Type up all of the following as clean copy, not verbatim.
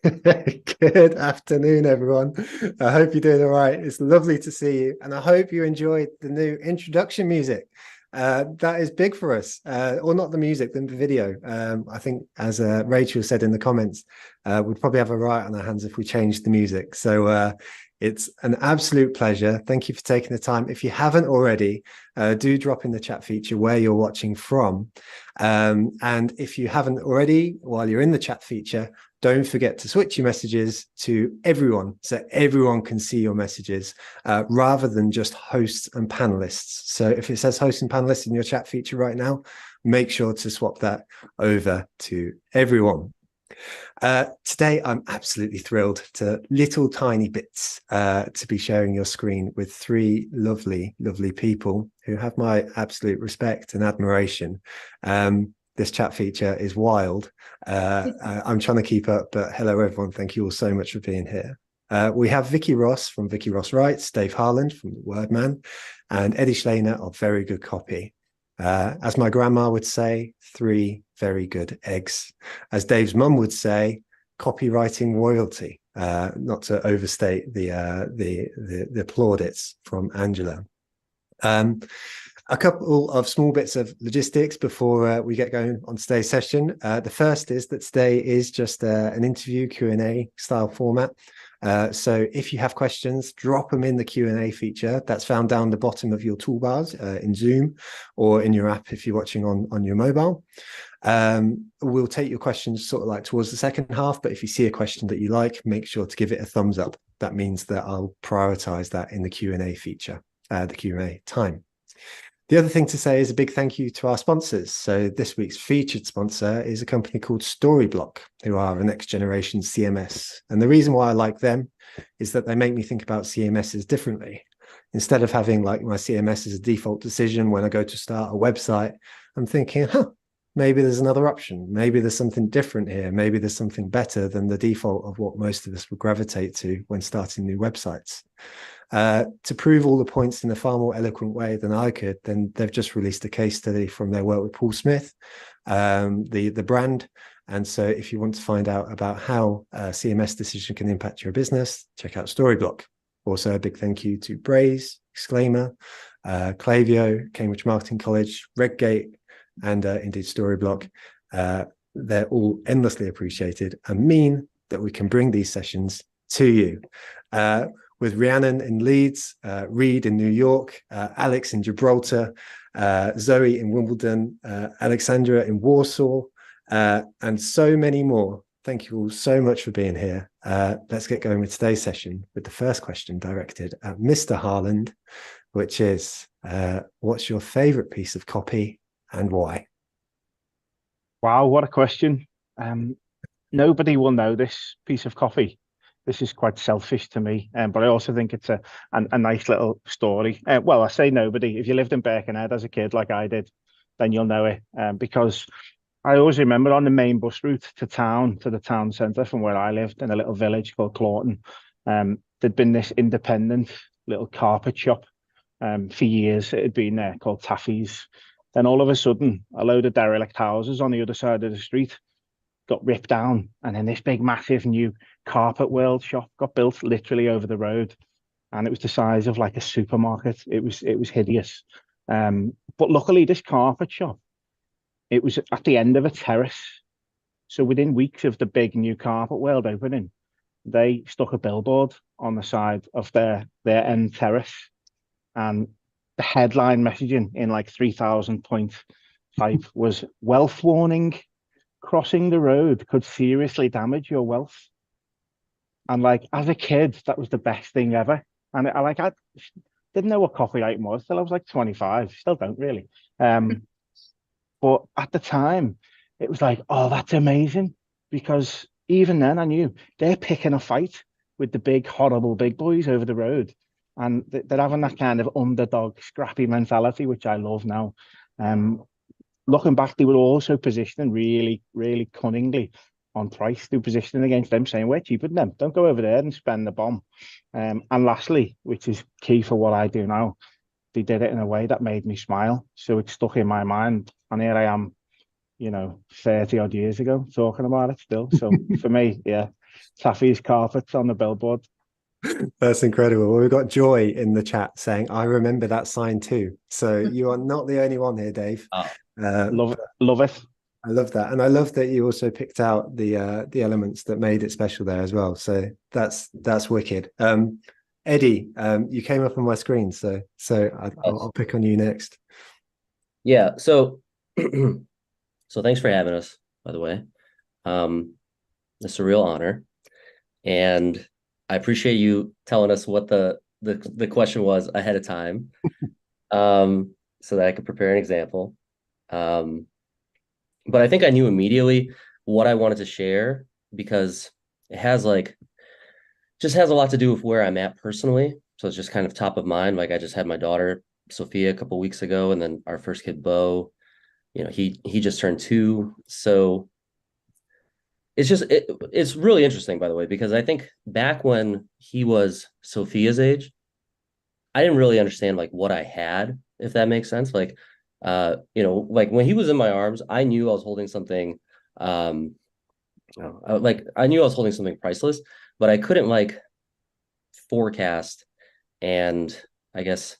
Good afternoon, everyone. I hope you're doing all right. It's lovely to see you, and I hope you enjoyed the new introduction music. That is big for us, or not the music, the video. I think, as Rachel said in the comments, we'd probably have a riot on our hands if we changed the music. So it's an absolute pleasure. Thank you for taking the time. If you haven't already, do drop in the chat feature where you're watching from. And if you haven't already, while you're in the chat feature, don't forget to switch your messages to everyone so everyone can see your messages rather than just hosts and panelists. So if it says hosts and panelists in your chat feature right now, make sure to swap that over to everyone. Today, I'm absolutely thrilled to little tiny bits to be sharing your screen with three lovely, lovely people who have my absolute respect and admiration. This chat feature is wild. I'm trying to keep up, but hello, everyone. Thank you all so much for being here. We have Vikki Ross from Vikki Ross Writes, Dave Harland from The Word Man, and Eddie Shleyner of Very Good Copy. As my grandma would say, three very good eggs. As Dave's mum would say, copywriting royalty. Not to overstate the plaudits from Angela. A couple of small bits of logistics before we get going on today's session. The first is that today is just an interview Q&A style format. So if you have questions, drop them in the Q&A feature that's found down the bottom of your toolbars in Zoom or in your app if you're watching on your mobile. We'll take your questions sort of like towards the second half, but if you see a question that you like, make sure to give it a thumbs up. That means that I'll prioritize that in the Q&A feature, the Q&A time. The other thing to say is a big thank you to our sponsors. So this week's featured sponsor is a company called Storyblock, who are a next generation CMS. And the reason why I like them is that they make me think about CMSs differently. Instead of having like my CMS as a default decision when I go to start a website, I'm thinking, maybe there's another option. Maybe there's something different here. Maybe there's something better than the default of what most of us would gravitate to when starting new websites. To prove all the points in a far more eloquent way than I could, then they've just released a case study from their work with Paul Smith, the brand. And so if you want to find out about how a CMS decision can impact your business, check out Storyblock. Also, a big thank you to Braze, Exclaimer, Klaviyo, Cambridge Marketing College, Redgate, and indeed Storyblock. They're all endlessly appreciated and mean that we can bring these sessions to you. With Rhiannon in Leeds, Reed in New York, Alex in Gibraltar, Zoe in Wimbledon, Alexandra in Warsaw, and so many more. Thank you all so much for being here. Let's get going with today's session with the first question directed at Mr. Harland, which is, what's your favorite piece of copy and why? Wow, what a question. Nobody will know this piece of coffee. This is quite selfish to me, but I also think it's a nice little story. Well, I say nobody. If you lived in Birkenhead as a kid like I did, then you'll know it. Because I always remember on the main bus route to town, to the town centre from where I lived in a little village called Clawton, there'd been this independent little carpet shop for years. It had been there called Taffy's. Then all of a sudden, a load of derelict houses on the other side of the street got ripped down, and then this big, massive new carpet world shop got built literally over the road, and it was the size of like a supermarket. It was hideous. But luckily, this carpet shop, it was at the end of a terrace. So within weeks of the big new carpet world opening, they stuck a billboard on the side of their end terrace, and the headline messaging in like 3,000 point type was wealth warning. Crossing the road could seriously damage your wealth. And like as a kid, that was the best thing ever. And I didn't know what copywriting was till I was like 25. Still don't really. But at the time, it was like, oh, that's amazing. Because even then I knew they're picking a fight with the big, horrible big boys over the road. And they're having that kind of underdog, scrappy mentality, which I love now. Looking back, they were also positioning really, really cunningly on price. They were positioning against them, saying, we're cheaper than them. Don't go over there and spend the bomb. And lastly, which is key for what I do now, they did it in a way that made me smile. So it stuck in my mind. And here I am, 30 odd years ago, talking about it still. So for me, yeah, Taffy's carpets on the billboard. That's incredible. Well, we've got Joy in the chat saying, I remember that sign too. So you are not the only one here, Dave. Oh, Love it. I love that. And I love that you also picked out the elements that made it special there as well. So that's wicked. Eddie, you came up on my screen, so I'll pick on you next. yeah. So so thanks for having us, by the way. It's a real honor. And I appreciate you telling us what the question was ahead of time, so that I could prepare an example. But I think I knew immediately what I wanted to share, because it has just has a lot to do with where I'm at personally. So it's just kind of top of mind. Like, I just had my daughter Sophia a couple weeks ago, and then our first kid Bo, he just turned 2. So it's really interesting, by the way, because I think back when he was Sophia's age, I didn't really understand like what I had, if that makes sense. Like, like when he was in my arms, I knew I was holding something, I knew I was holding something priceless, but I couldn't like forecast and, I guess,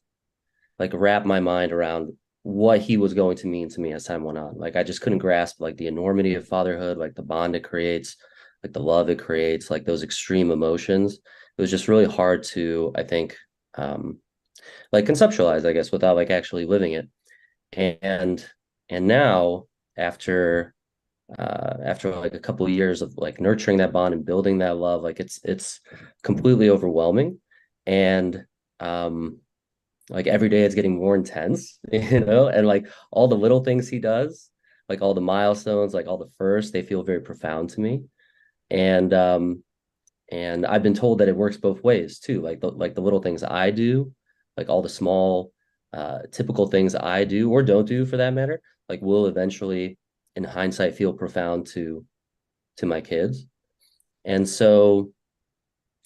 like wrap my mind around what he was going to mean to me as time went on. Like, I just couldn't grasp like the enormity of fatherhood, like the bond it creates, like the love it creates, like those extreme emotions. It was just really hard to, I think, like conceptualize, I guess, without like actually living it. And now, after like a couple of years of like nurturing that bond and building that love, like it's completely overwhelming. And like every day it's getting more intense, and like all the little things he does, like all the milestones, like all the firsts, they feel very profound to me. And I've been told that it works both ways too, like the little things I do, like all the small typical things I do or don't do for that matter, like will eventually in hindsight feel profound to my kids. And so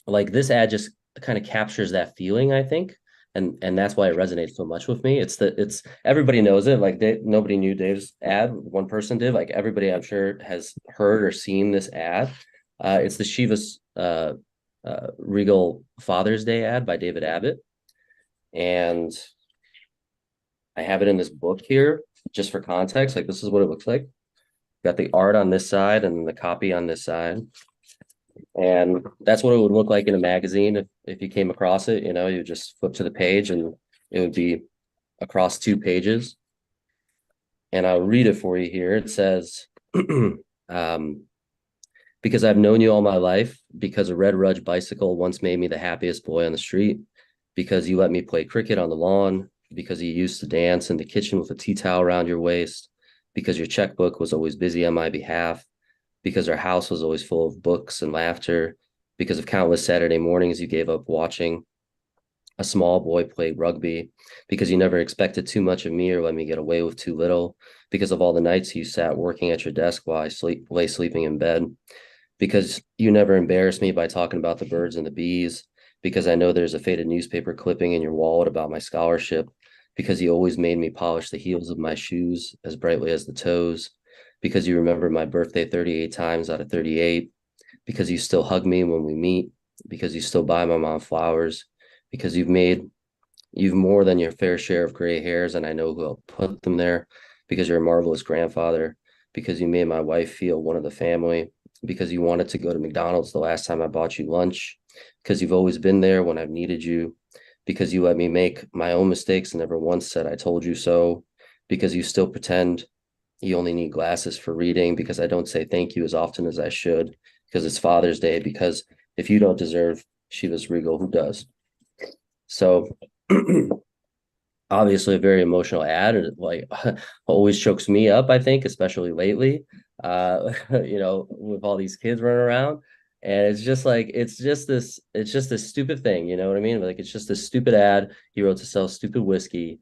like this ad just kind of captures that feeling, I think. And that's why it resonates so much with me. It's everybody knows it. Like nobody knew Dave's ad. One person did. Like everybody, I'm sure, has heard or seen this ad. It's the Chivas Regal Father's Day ad by David Abbott. And I have it in this book here, just for context. Like, this is what it looks like. Got the art on this side and the copy on this side. And that's what it would look like in a magazine if you came across it. You just flip to the page and it would be across 2 pages. And I'll read it for you here. It says, because I've known you all my life, because a red Rudge bicycle once made me the happiest boy on the street, because you let me play cricket on the lawn, because you used to dance in the kitchen with a tea towel around your waist, because your checkbook was always busy on my behalf, because our house was always full of books and laughter, because of countless Saturday mornings you gave up watching a small boy play rugby, because you never expected too much of me or let me get away with too little, because of all the nights you sat working at your desk while I lay sleeping in bed, because you never embarrassed me by talking about the birds and the bees, because I know there's a faded newspaper clipping in your wallet about my scholarship, because you always made me polish the heels of my shoes as brightly as the toes, because you remember my birthday 38 times out of 38, because you still hug me when we meet, because you still buy my mom flowers, because you've more than your fair share of gray hairs, and I know who'll put them there, because you're a marvelous grandfather, because you made my wife feel one of the family, because you wanted to go to McDonald's the last time I bought you lunch, because you've always been there when I've needed you, because you let me make my own mistakes and never once said I told you so, because you still pretend you only need glasses for reading, because I don't say thank you as often as I should, because it's Father's Day, because if you don't deserve Chivas Regal, who does? So obviously a very emotional ad, and like always chokes me up, I think, especially lately, with all these kids running around. And it's just this stupid thing, you know what I mean? Like, it's just this stupid ad he wrote to sell stupid whiskey,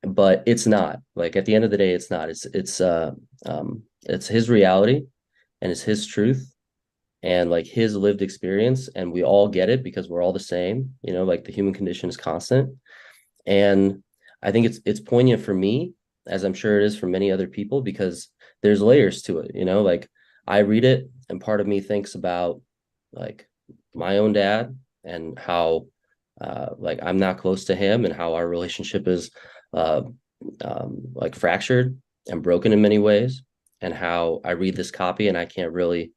but it's not. Like, at the end of the day, it's not. It's his reality, and it's his truth, and like his lived experience, and we all get it because we're all the same. Like, the human condition is constant. And I think it's poignant for me, as I'm sure it is for many other people, because there's layers to it. Like, I read it and part of me thinks about like my own dad, and how like I'm not close to him, and how our relationship is uh, like fractured and broken in many ways, and how I read this copy and I can't really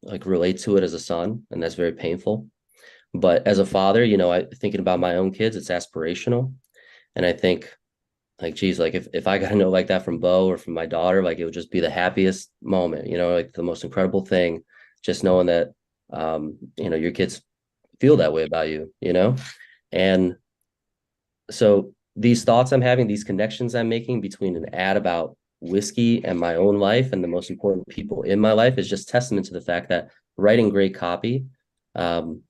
like relate to it as a son, and that's very painful. But as a father, you know, I thinking about my own kids, it's aspirational, and I think like, geez, like if I got to know like that from Bo or from my daughter, like it would just be the happiest moment, you know, like the most incredible thing, just knowing that you know, your kids feel that way about you, you know. And so these thoughts I'm having, these connections I'm making between an ad about whiskey and my own life and the most important people in my life is just testament to the fact that writing great copy, um,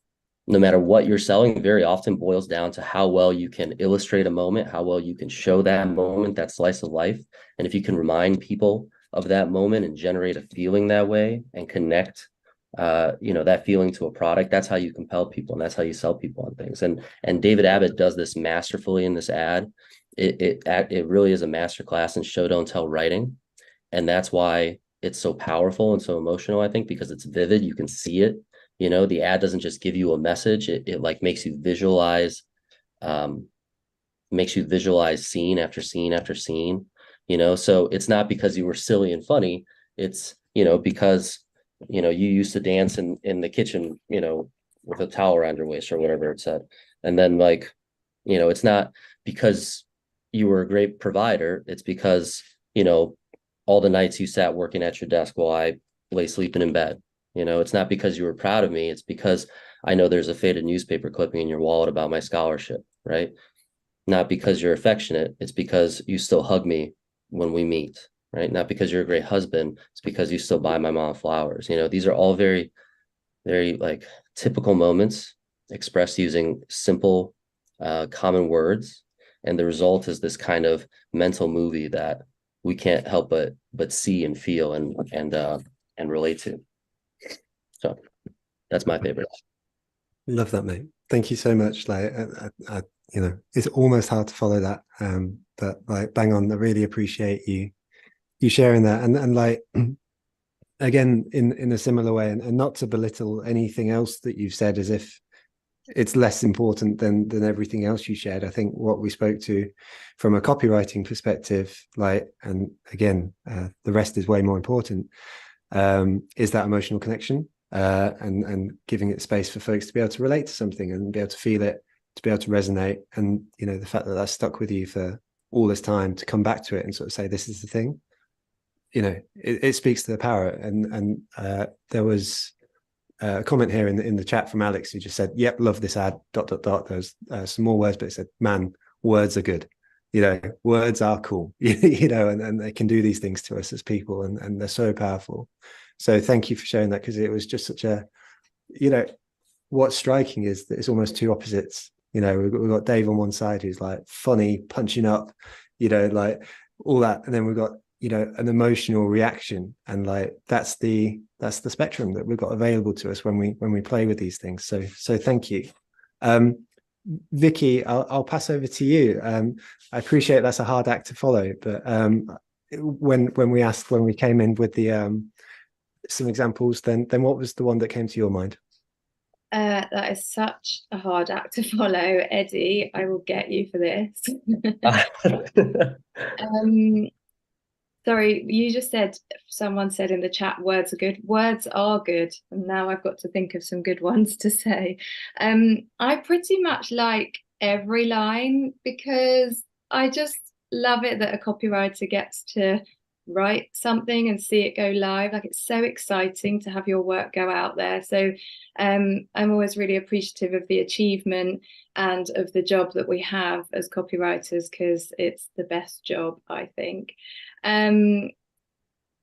no matter what you're selling, very often boils down to how well you can illustrate a moment, how well you can show that moment, that slice of life. And if you can remind people of that moment and generate a feeling that way and connect you know, that feeling to a product, that's how you compel people, and that's how you sell people on things. And David Abbott does this masterfully in this ad. It really is a masterclass in show don't tell writing, and that's why it's so powerful and so emotional, I think, because it's vivid. You can see it. You know, the ad doesn't just give you a message. It like um, makes you visualize scene after scene after scene, you know. So it's not because you were silly and funny. It's, you know, because, you know, you used to dance in the kitchen, you know, with a towel around your waist or whatever it said. And then, like, you know, it's not because you were a great provider. It's because, you know, all the nights you sat working at your desk while I lay sleeping in bed. You know, it's not because you were proud of me. It's because I know there's a faded newspaper clipping in your wallet about my scholarship, right? Not because you're affectionate. It's because you still hug me when we meet, right? Not because you're a great husband. It's because you still buy my mom flowers. You know, these are all very, very like typical moments expressed using simple, common words. And the result is this kind of mental movie that we can't help but see and feel and relate to. So that's my favorite. Love that, mate. Thank you so much. Like, you know, it's almost hard to follow that, but like, bang on. I really appreciate you sharing that, and like, again, in a similar way, and not to belittle anything else that you've said, as if it's less important than everything else you shared. I think what we spoke to from a copywriting perspective, like, and again, the rest is way more important, is that emotional connection, and giving it space for folks to be able to relate to something and be able to feel it, to be able to resonate. And, you know, the fact that that's stuck with you for all this time, to come back to it and sort of say, this is the thing, you know, it speaks to the power. And there was a comment here in the chat from Alex, who just said, yep, love this ad, ... There's some more words, but it said, man, words are good. You know, words are cool, you know, and they can do these things to us as people, and they're so powerful. So thank you for sharing that, because it was just such a, you know, what's striking is that it's almost two opposites. You know, we've got Dave on one side, who's like funny, punching up, you know, like all that. And then we've got, you know, an emotional reaction. And like, that's the spectrum that we've got available to us when we play with these things. So thank you. Vikki, I'll pass over to you. I appreciate that's a hard act to follow, but when we came in with the some examples, then what was the one that came to your mind? That is such a hard act to follow, Eddie. I will get you for this. Sorry, you just said, someone said in the chat, words are good. Words are good. And now I've got to think of some good ones to say. I pretty much like every line, because I just love it that a copywriter gets to write something and see it go live. Like, it's so exciting to have your work go out there. So I'm always really appreciative of the achievement and of the job that we have as copywriters, because it's the best job, I think.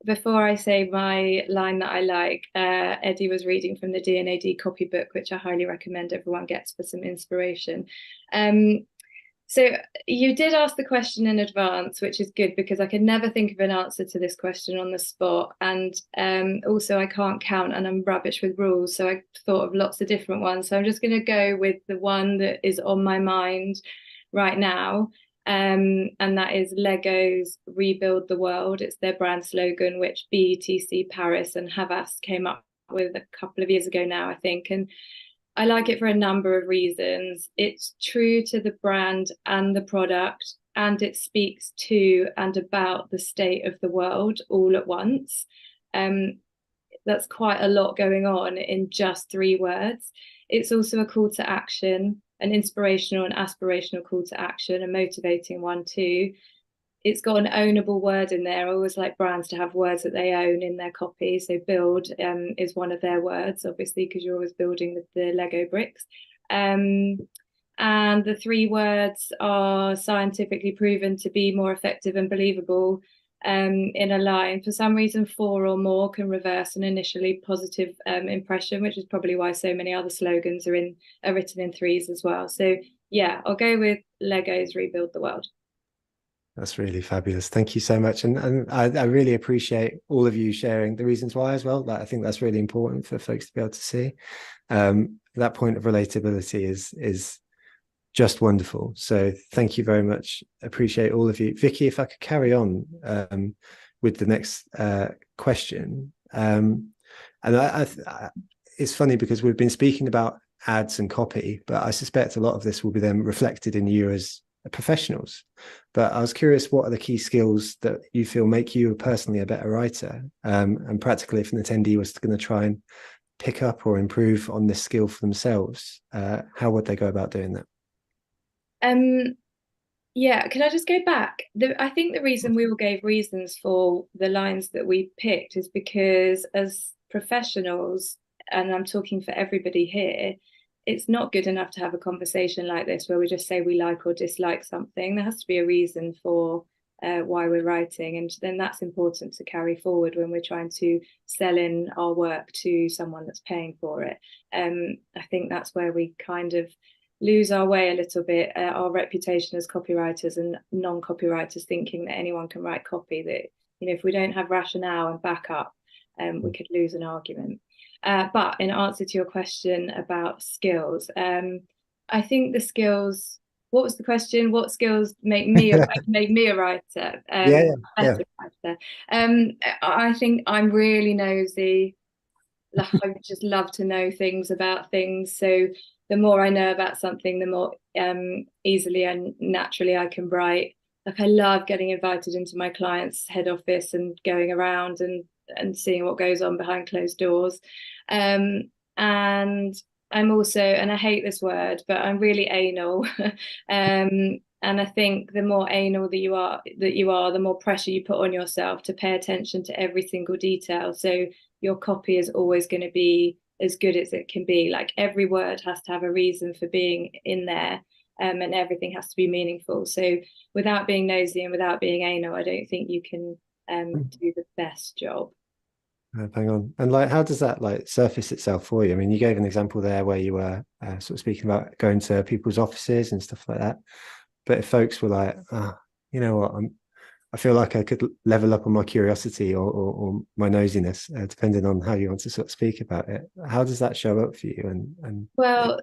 Before I say my line that I like, Eddie was reading from the D&AD copybook, which I highly recommend everyone gets for some inspiration. So you did ask the question in advance, which is good, because I could never think of an answer to this question on the spot. And also I can't count, and I'm rubbish with rules. So I thought of lots of different ones. So I'm just going to go with the one that is on my mind right now. And that is Lego's Rebuild the World. It's their brand slogan, which BETC Paris and Havas came up with a couple of years ago now, I think, and I like it for a number of reasons. It's true to the brand and the product, and it speaks to and about the state of the world all at once. That's quite a lot going on in just 3 words. It's also a call to action, an inspirational and aspirational call to action, a motivating one too. It's got an ownable word in there. I always like brands to have words that they own in their copy. So build is one of their words, obviously, because you're always building the Lego bricks. And the 3 words are scientifically proven to be more effective and believable in a line. For some reason, 4 or more can reverse an initially positive impression, which is probably why so many other slogans are written in 3s as well. So yeah, I'll go with Legos Rebuild the World. That's really fabulous. Thank you so much. And I really appreciate all of you sharing the reasons why as well. I think that's really important for folks to be able to see. That point of relatability is just wonderful. So thank you very much. Appreciate all of you. Vikki, if I could carry on with the next question. And it's funny because we've been speaking about ads and copy, but I suspect a lot of this will be then reflected in you as professionals. But I was curious, what are the key skills that you feel make you personally a better writer? And practically, if an attendee was going to try and pick up or improve on this skill for themselves, how would they go about doing that? Yeah, can I just go back? I think the reason we all gave reasons for the lines that we picked is because as professionals, and I'm talking for everybody here, it's not good enough to have a conversation like this where we just say we like or dislike something. There has to be a reason for why we're writing, and then that's important to carry forward when we're trying to sell in our work to someone that's paying for it. I think that's where we kind of lose our way a little bit, our reputation as copywriters and non-copywriters, thinking that anyone can write copy, that, you know, if we don't have rationale and backup, we could lose an argument. But in answer to your question about skills, I think the skills, what was the question? What skills make me a writer? Better writer. I think I'm really nosy. I just love to know things about things. So the more I know about something, the more easily and naturally I can write. Like, I love getting invited into my client's head office and going around and seeing what goes on behind closed doors. And I'm also, and I hate this word, but I'm really anal. And I think the more anal that you are, the more pressure you put on yourself to pay attention to every single detail. So your copy is always going to be as good as it can be. Like, every word has to have a reason for being in there, and everything has to be meaningful. So without being nosy and without being anal, I don't think you can do the best job. Hang on. And like, how does that like surface itself for you? I mean, you gave an example there where you were sort of speaking about going to people's offices and stuff like that. But if folks were like, you know what, I feel like I could level up on my curiosity or my nosiness, depending on how you want to sort of speak about it. How does that show up for you? And well,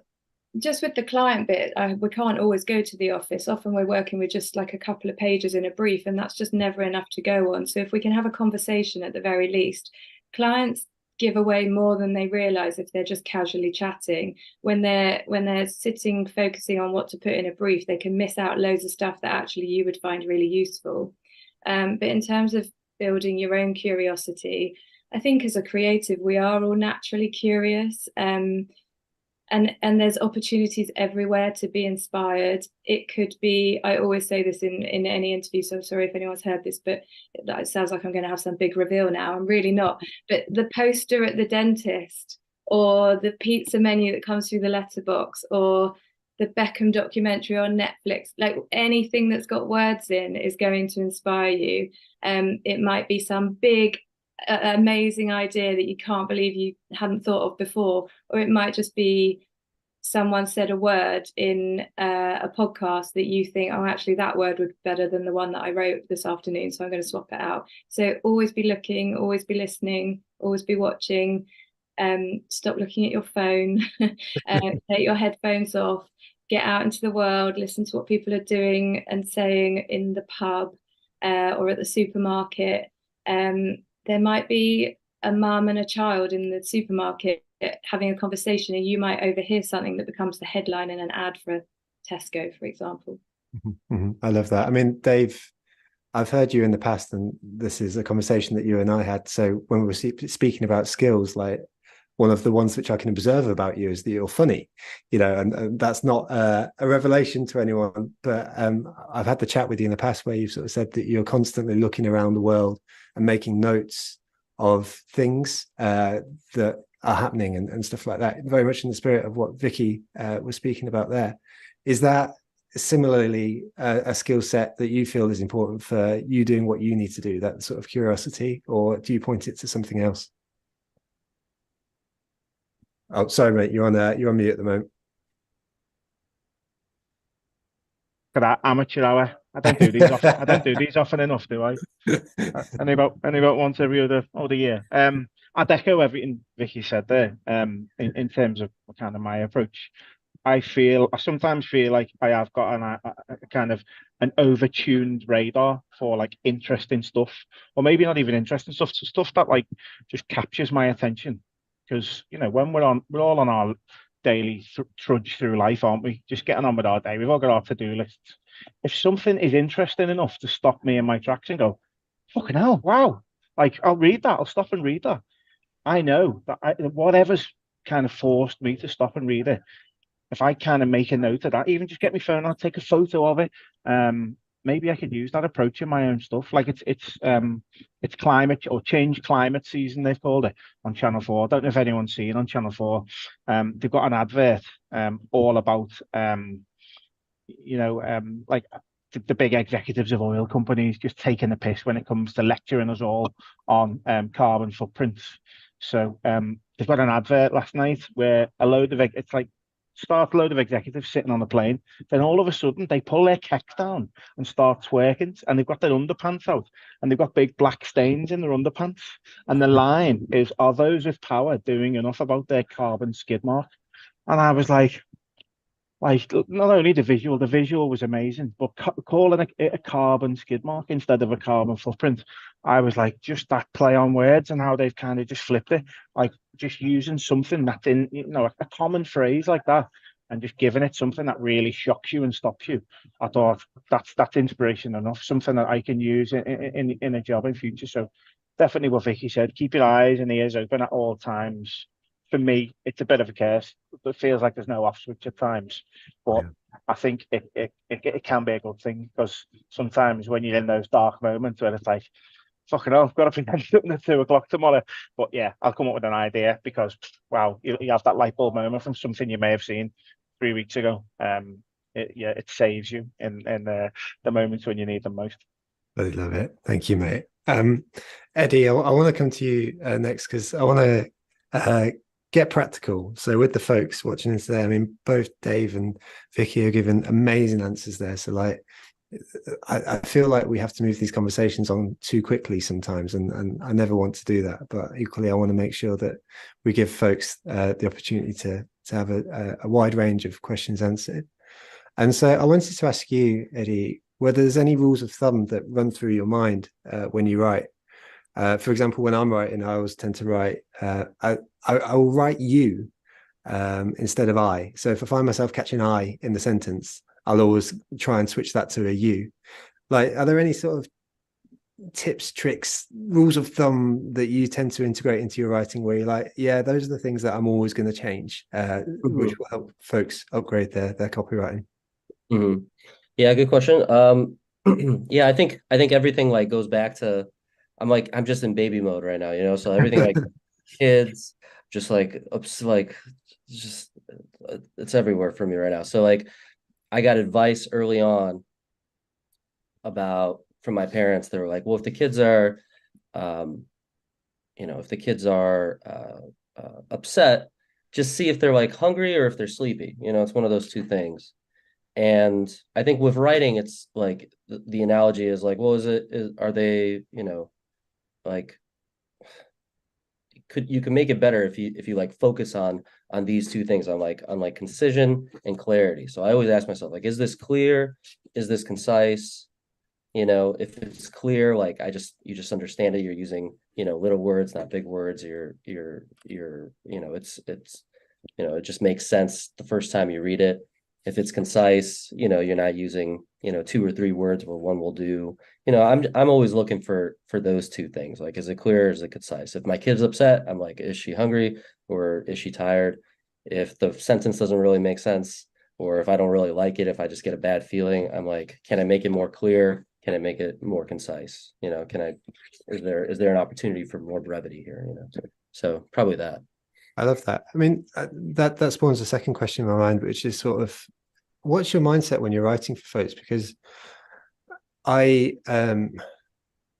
just with the client bit, we can't always go to the office. Often we're working with just like a couple of pages in a brief, and that's just never enough to go on. So if we can have a conversation at the very least, clients give away more than they realize if they're just casually chatting. When they're sitting focusing on what to put in a brief, they can miss out loads of stuff that actually you would find really useful. But in terms of building your own curiosity, I think as a creative, we are all naturally curious. And there's opportunities everywhere to be inspired. It could be, I always say this in any interview, so I'm sorry if anyone's heard this, but it sounds like I'm going to have some big reveal now. I'm really not. But the poster at the dentist, or the pizza menu that comes through the letterbox, or the Beckham documentary on Netflix, like anything that's got words in is going to inspire you. It might be some big amazing idea that you can't believe you hadn't thought of before, or it might just be someone said a word in a podcast that you think, oh, actually that word would be better than the one that I wrote this afternoon, so I'm going to swap it out. So always be looking, always be listening, always be watching. Stop looking at your phone. Take your headphones off, get out into the world, listen to what people are doing and saying in the pub or at the supermarket. There might be a mum and a child in the supermarket having a conversation, and you might overhear something that becomes the headline in an ad for Tesco, for example. I love that. I mean, Dave, I've heard you in the past, and this is a conversation that you and I had. So when we were speaking about skills, like one of the ones which I can observe about you is that you're funny, and that's not a revelation to anyone. But I've had the chat with you in the past where you've sort of said that you're constantly looking around the world and making notes of things that are happening and stuff like that, very much in the spirit of what Vikki was speaking about there. Is that similarly a skill set that you feel is important for you doing what you need to do, that sort of curiosity, or do you point it to something else? Oh, sorry, mate, you're on mute at the moment. For that amateur hour, I don't do these often. I don't do these often enough, do I? Only about once every other year. I'd echo everything Vikki said there. In terms of kind of my approach, I sometimes feel like I have got a kind of an overtuned radar for like interesting stuff, or maybe not even interesting stuff that like just captures my attention. Because when we're all on our daily trudge through life, aren't we? Just getting on with our day. We've all got our to-do lists. If something is interesting enough to stop me in my tracks and go, fucking hell, wow! Like I'll read that. I'll stop and read that. I know that whatever's kind of forced me to stop and read it, if I kind of make a note of that, even just get my phone out, take a photo of it, maybe I could use that approach in my own stuff. Like it's climate or change climate season, they've called it on Channel 4. I don't know if anyone's seen on Channel 4. They've got an advert all about like the big executives of oil companies just taking the piss when it comes to lecturing us all on carbon footprints. So they've got an advert last night where a load of start a load of executives sitting on a plane. Then all of a sudden they pull their kecks down and start twerking, and they've got their underpants out, and they've got big black stains in their underpants. And the line is, "Are those with power doing enough about their carbon skid mark?" And I was like not only the visual was amazing, but calling it a carbon skid mark instead of a carbon footprint, I was like, just that play on words and how they've kind of just flipped it, like just using something that's in a common phrase like that and just giving it something that really shocks you and stops you. I thought that's inspiration enough, something that I can use in a job in future. So definitely what Vikki said, keep your eyes and ears open at all times. For me, it's a bit of a curse. It feels like there's no off switch at times, but I think it can be a good thing, because sometimes when you're in those dark moments where it's like, fucking hell, I've got to present something at 2 o'clock tomorrow. But yeah, I'll come up with an idea because, wow, you have that light bulb moment from something you may have seen 3 weeks ago. It saves you in the moments when you need them most. I love it. Thank you, mate. Eddie, I want to come to you next, because I want to get practical. So with the folks watching this today, I mean, both Dave and Vikki are giving amazing answers there. So like, I feel like we have to move these conversations on too quickly sometimes, and I never want to do that. But equally, I want to make sure that we give folks the opportunity to have a wide range of questions answered. And so I wanted to ask you, Eddie, whether there's any rules of thumb that run through your mind when you write. For example, when I'm writing, I always tend to write, I will write you instead of I. So if I find myself catching I in the sentence, I'll always try and switch that to a you. Like, are there any sort of tips, tricks, rules of thumb that you tend to integrate into your writing where you're like, yeah, those are the things that I'm always going to change, which will help folks upgrade their copywriting? Yeah, good question. Yeah, I think everything like goes back to, I'm just in baby mode right now, so everything like kids, just it's everywhere for me right now. So like, I got advice early on from my parents. They were like, well, if the kids are, upset, just see if they're like hungry or if they're sleepy. It's one of those two things. And I think with writing, it's like the analogy is like, well, are they, like, you can make it better if you like focus on these two things, on concision and clarity. So I always ask myself, like, is this clear? Is this concise? if it's clear, like you just understand it, you're using, little words, not big words, it just makes sense the first time you read it. If it's concise, you're not using, 2 or 3 words where one will do. I'm always looking for those 2 things. Like, is it clear? Is it concise? If my kid's upset, I'm like, is she hungry or is she tired? If the sentence doesn't really make sense, or if I don't really like it, if I just get a bad feeling, I'm like, can I make it more clear? Can I make it more concise? Is there an opportunity for more brevity here? So probably that. I love that. I mean, that spawns a second question in my mind, which is sort of, what's your mindset when you're writing for folks? Because I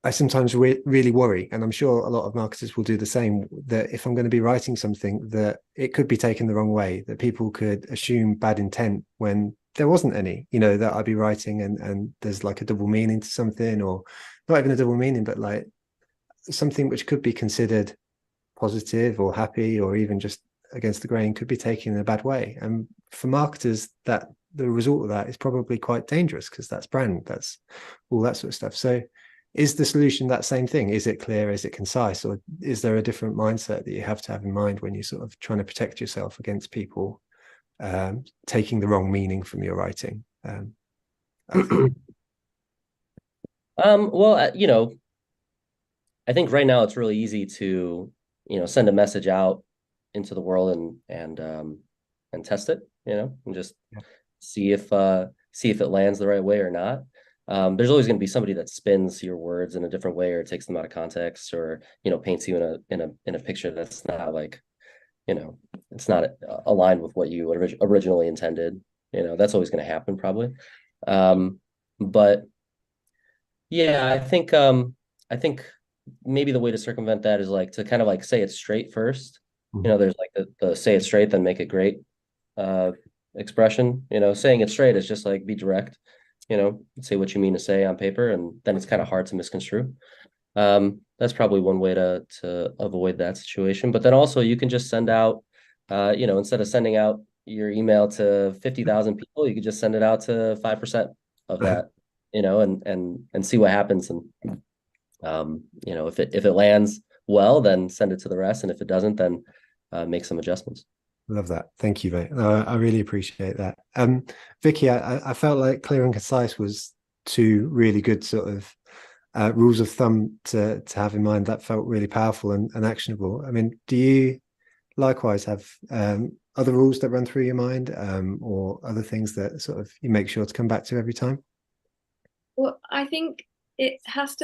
sometimes really worry, and I'm sure a lot of marketers will do the same, that if I'm going to be writing something, that it could be taken the wrong way, that people could assume bad intent when there wasn't any, that I'd be writing and there's like a double meaning to something, or not even a double meaning, but like something which could be considered positive or happy or even just against the grain could be taken in a bad way. And for marketers, that the result of that is probably quite dangerous, because that's brand, that's all that sort of stuff. So is the solution that same thing? Is it clear? Is it concise? Or is there a different mindset that you have to have in mind when you're sort of trying to protect yourself against people taking the wrong meaning from your writing? Well, I think right now it's really easy to, send a message out into the world and test it, and just see if it lands the right way or not. There's always going to be somebody that spins your words in a different way, or takes them out of context, or paints you in a picture that's not like, it's not aligned with what you originally intended. That's always going to happen probably. But yeah, I think maybe the way to circumvent that is like to kind of like say it straight first. There's like the say it straight then make it great expression. Saying it straight is just like be direct, say what you mean to say on paper, and then it's kind of hard to misconstrue. That's probably one way to avoid that situation. But then also you can just send out, instead of sending out your email to 50,000 people, you could just send it out to 5% of that, and see what happens. And if it lands well, then send it to the rest, and if it doesn't, then make some adjustments. Love that. Thank you, mate. I really appreciate that. Vikki, I felt like clear and concise was 2 really good sort of rules of thumb to have in mind. That felt really powerful and actionable. I mean, do you likewise have other rules that run through your mind, or other things that sort of you make sure to come back to every time? Well, I think you have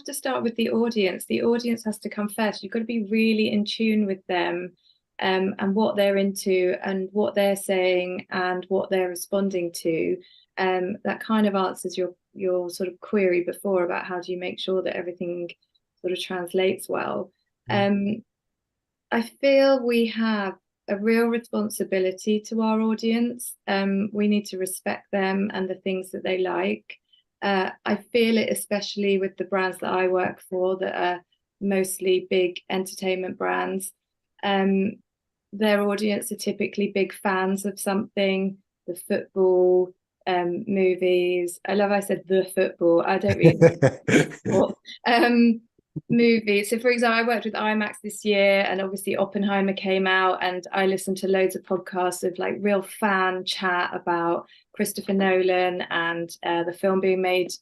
to start with the audience. The audience has to come first. You've got to be really in tune with them, and what they're into and what they're saying and what they're responding to. That kind of answers your sort of query before about how do you make sure that everything sort of translates well. I feel we have a real responsibility to our audience. We need to respect them and the things that they like. I feel it especially with the brands that I work for that are mostly big entertainment brands. Their audience are typically big fans of something, the football, movies. I love I said the football. I don't really know. Movies. So for example, I worked with IMAX this year, and obviously Oppenheimer came out, and I listened to loads of podcasts of like real fan chat about Christopher Nolan and the film being made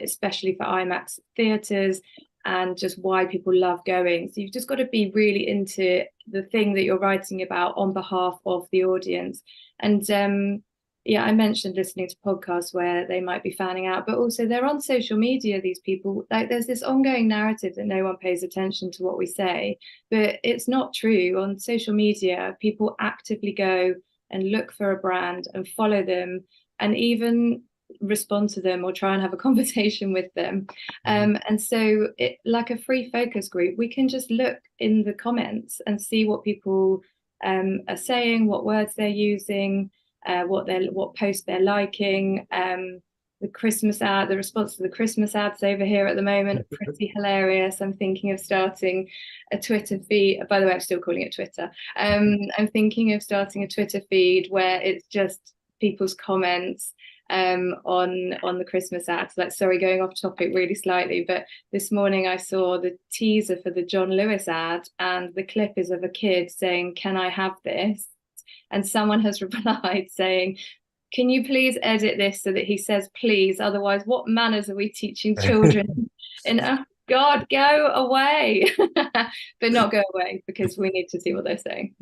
especially for IMAX theaters, and just why people love going. So you've just got to be really into the thing that you're writing about on behalf of the audience. And yeah, I mentioned listening to podcasts where they might be fanning out, but also they're on social media, these people. Like there's this ongoing narrative that no one pays attention to what we say, but it's not true. On social media, people actively go and look for a brand and follow them, and even respond to them or try and have a conversation with them. And so like a free focus group, we can just look in the comments and see what people are saying, what words they're using, what post they're liking. The Christmas ad, the response to the Christmas ads over here at the moment, pretty hilarious. I'm thinking of starting a Twitter feed. By the way, I'm still calling it Twitter. I'm thinking of starting a Twitter feed where it's just people's comments. on the Christmas ads. Like, sorry, going off topic really slightly, but this morning I saw the teaser for the John Lewis ad, and the clip is of a kid saying, "Can I have this?" And someone has replied saying, "Can you please edit this so that he says please? Otherwise, what manners are we teaching children?" And oh God, go away. But not go away, because we need to see what they're saying.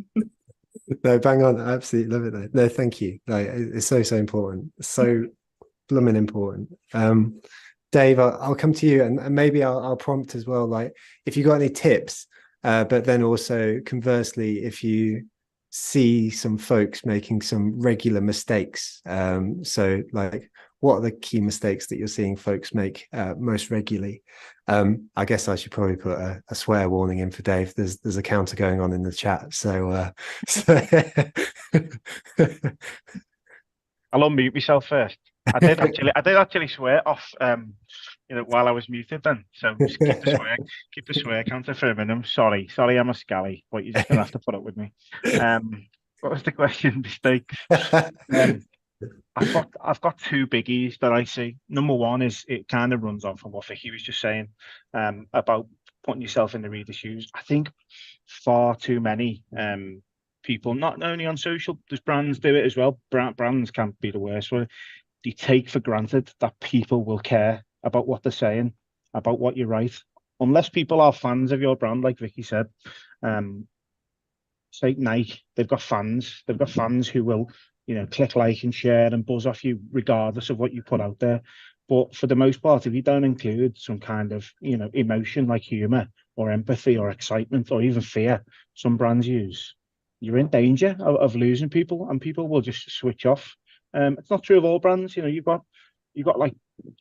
No, bang on. I absolutely love it though. No, thank you. Like, it's so important. So blooming important. Dave, I'll come to you, and maybe I'll prompt as well, like if you got any tips, but then also conversely, if you see some folks making some regular mistakes, so like what are the key mistakes that you're seeing folks make most regularly? I guess I should probably put a swear warning in for Dave. There's a counter going on in the chat, so I'll unmute myself first. I did actually swear off, while I was muted then. So just keep the swear counter for a minute. Sorry, I'm a scally, but you're just gonna have to put up with me. What was the question? Mistakes. I've got two biggies that I see. Number one is, it kind of runs on from what Vikki was just saying, about putting yourself in the reader's shoes. I think far too many people, not only on social, there's brands do it as well. Brands can't be the worst one. They take for granted that people will care about what they're saying, about what you write, unless people are fans of your brand, like Vikki said. Say Nike, they've got fans who will, click like and share and buzz off you regardless of what you put out there. But for the most part, if you don't include some kind of, emotion like humor or empathy or excitement or even fear some brands use, you're in danger of losing people, and people will just switch off. It's not true of all brands. You've got like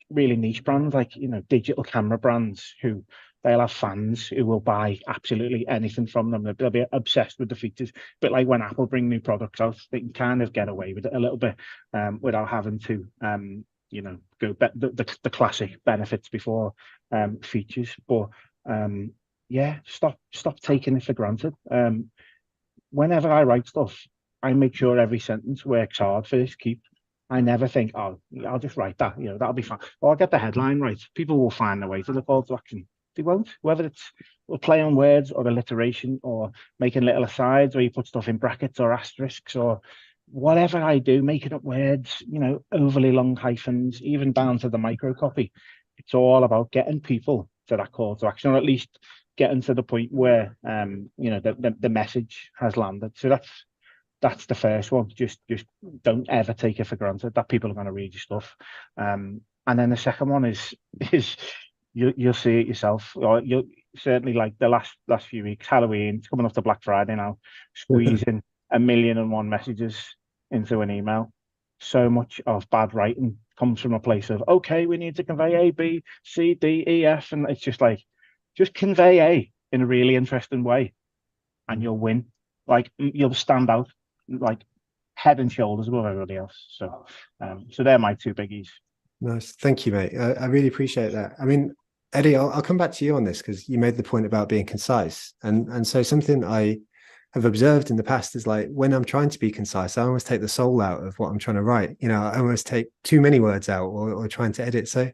really niche brands, like, digital camera brands, who they'll have fans who will buy absolutely anything from them. They'll be obsessed with the features. But like when Apple bring new products out, they can kind of get away with it a little bit, without having to, go the classic benefits before features. But yeah, stop taking it for granted. Whenever I write stuff, I make sure every sentence works hard for this keep. I never think, oh, I'll just write that, that'll be fine. Or I'll get the headline right. People will find their way to the call to action. They won't, whether it's a play on words or alliteration or making little asides, or you put stuff in brackets or asterisks or whatever I do, making up words, overly long hyphens, even down to the micro copy. It's all about getting people to that call to action, or at least getting to the point where, the message has landed. So that's the first one. Just don't ever take it for granted that people are going to read your stuff. And then the second one is you'll see it yourself, or you'll certainly, like the last few weeks, Halloween, it's coming up to Black Friday now, squeezing 1,000,001 messages into an email. So much of bad writing comes from a place of, okay, we need to convey A, B, C, D, E, F, and it's just like, just convey A in a really interesting way, and you'll win. Like, you'll stand out like head and shoulders above everybody else. So they're my two biggies. Nice, thank you, mate. I really appreciate that. I mean, Eddie, I'll come back to you on this, because you made the point about being concise, and so something I have observed in the past is, like, when I'm trying to be concise, I almost take the soul out of what I'm trying to write. I almost take too many words out, or trying to edit. So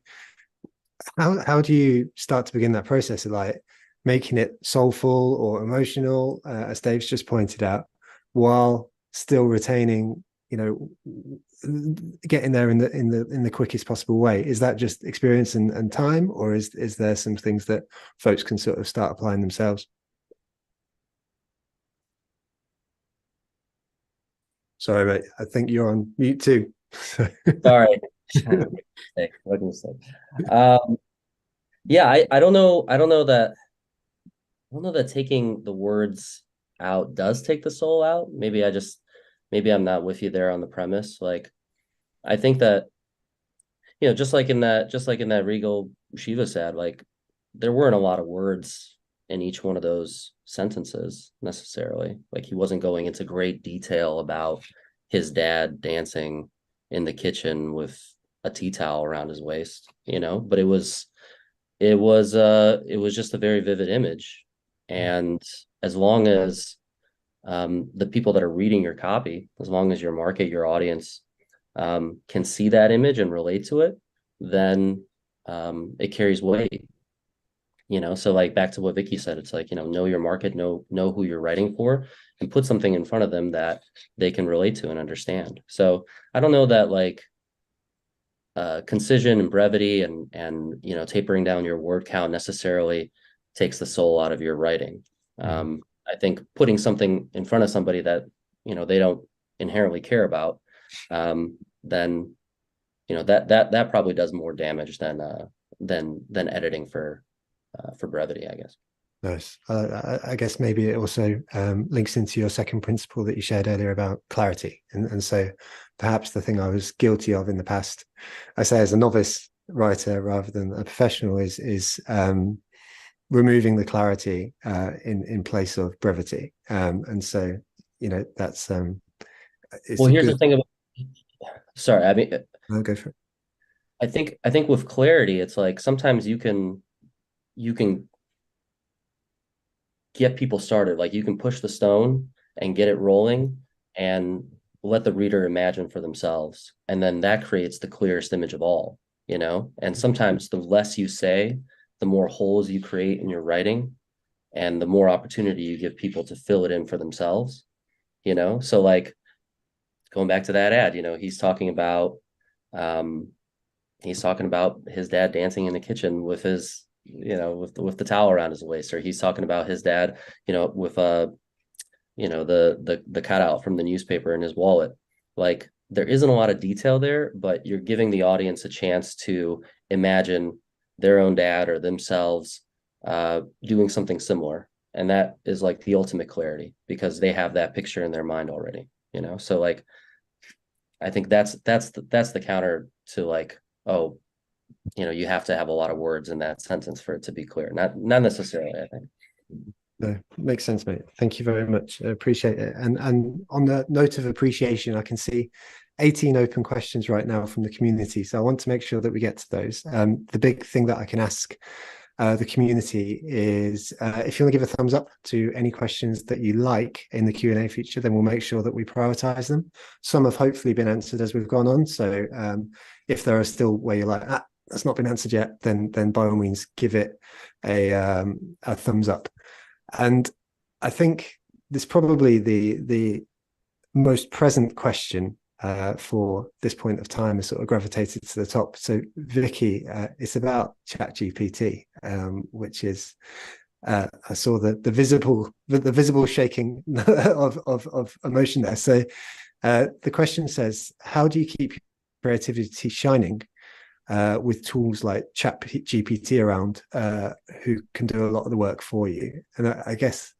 how do you start to begin that process of, like, making it soulful or emotional, as Dave's just pointed out, while still retaining, getting there in the quickest possible way? Is that just experience and time, or is there some things that folks can sort of start applying themselves? Sorry, mate, I think you're on mute too. Sorry. What can you say? Yeah, I don't know that taking the words out does take the soul out. Maybe I'm not with you there on the premise. Like, I think that, just like in that Regal Shiva ad, like, there weren't a lot of words in each one of those sentences necessarily. Like, he wasn't going into great detail about his dad dancing in the kitchen with a tea towel around his waist, but it was just a very vivid image. And as long as the people that are reading your copy, as long as your market, your audience can see that image and relate to it, then it carries weight. So like back to what Vikki said, it's like, know your market, know who you're writing for, and put something in front of them that they can relate to and understand. So I don't know that like concision and brevity and tapering down your word count necessarily takes the soul out of your writing. I think putting something in front of somebody that they don't inherently care about, then that probably does more damage than editing for brevity, I guess. Nice. I guess maybe it also links into your second principle that you shared earlier about clarity. And so perhaps the thing I was guilty of in the past, I say as a novice writer rather than a professional, is removing the clarity in place of brevity. And so, that's well, here's the thing about, sorry, I mean, I'll go for it. I think with clarity, it's like sometimes you can get people started. Like you can push the stone and get it rolling and let the reader imagine for themselves. And then that creates the clearest image of all, and sometimes the less you say, the more holes you create in your writing and the more opportunity you give people to fill it in for themselves, So like going back to that ad, he's talking about his dad dancing in the kitchen with his, with the towel around his waist, or he's talking about his dad, with the cutout from the newspaper in his wallet. Like there isn't a lot of detail there, but you're giving the audience a chance to imagine their own dad or themselves doing something similar. And that is like the ultimate clarity because they have that picture in their mind already, So like, I think that's the counter to like, oh, you have to have a lot of words in that sentence for it to be clear. Not necessarily, I think. No, makes sense, mate. Thank you very much. I appreciate it. And on the note of appreciation, I can see 18 open questions right now from the community. So I want to make sure that we get to those. The big thing that I can ask the community is if you want to give a thumbs up to any questions that you like in the Q&A feature, then we'll make sure that we prioritize them. Some have hopefully been answered as we've gone on. So if there are still where you're like, that's not been answered yet, then by all means give it a thumbs up. And I think this probably the most present question for this point of time has sort of gravitated to the top. So Vikki, it's about ChatGPT, which is I saw the visible shaking of emotion there. So the question says, how do you keep creativity shining with tools like ChatGPT around who can do a lot of the work for you? And I guess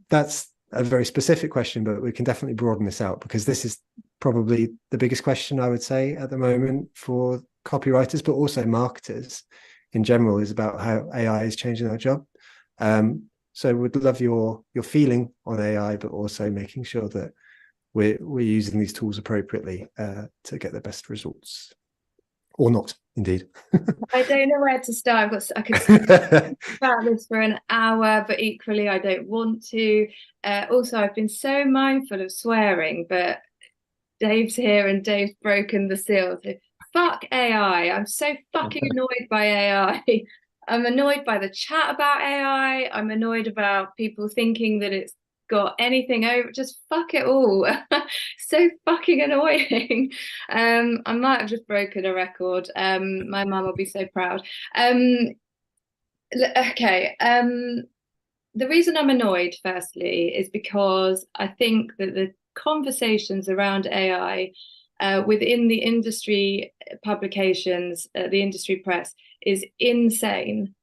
that's a very specific question, but we can definitely broaden this out because this is probably the biggest question I would say at the moment for copywriters, but also marketers in general, is about how AI is changing our job. So we'd love your feeling on AI, but also making sure that we're using these tools appropriately to get the best results. Or not, indeed. I don't know where to start. I could speak about this for an hour, but equally I don't want to. Also, I've been so mindful of swearing, but Dave's here and Dave's broken the seal. So fuck AI. I'm so fucking annoyed by AI. I'm annoyed by the chat about AI. I'm annoyed about people thinking that it's got anything over. Just fuck it all. So fucking annoying. I might have just broken a record. My mum will be so proud. Okay. The reason I'm annoyed, firstly, is because I think that the conversations around AI within the industry publications, the industry press, is insane.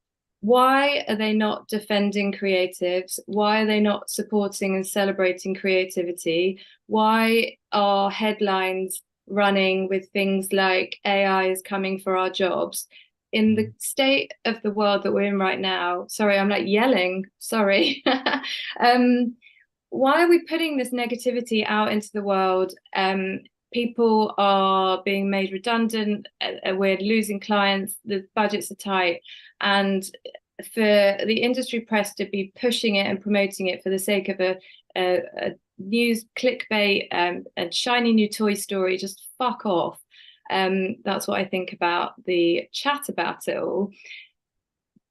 Why are they not defending creatives? Why are they not supporting and celebrating creativity? Why are headlines running with things like AI is coming for our jobs? In the state of the world that we're in right now, sorry, I'm like yelling, sorry. Why are we putting this negativity out into the world? People are being made redundant, we're losing clients, the budgets are tight, and for the industry press to be pushing it and promoting it for the sake of a news clickbait and shiny new toy story, just fuck off. That's what I think about the chat about it all.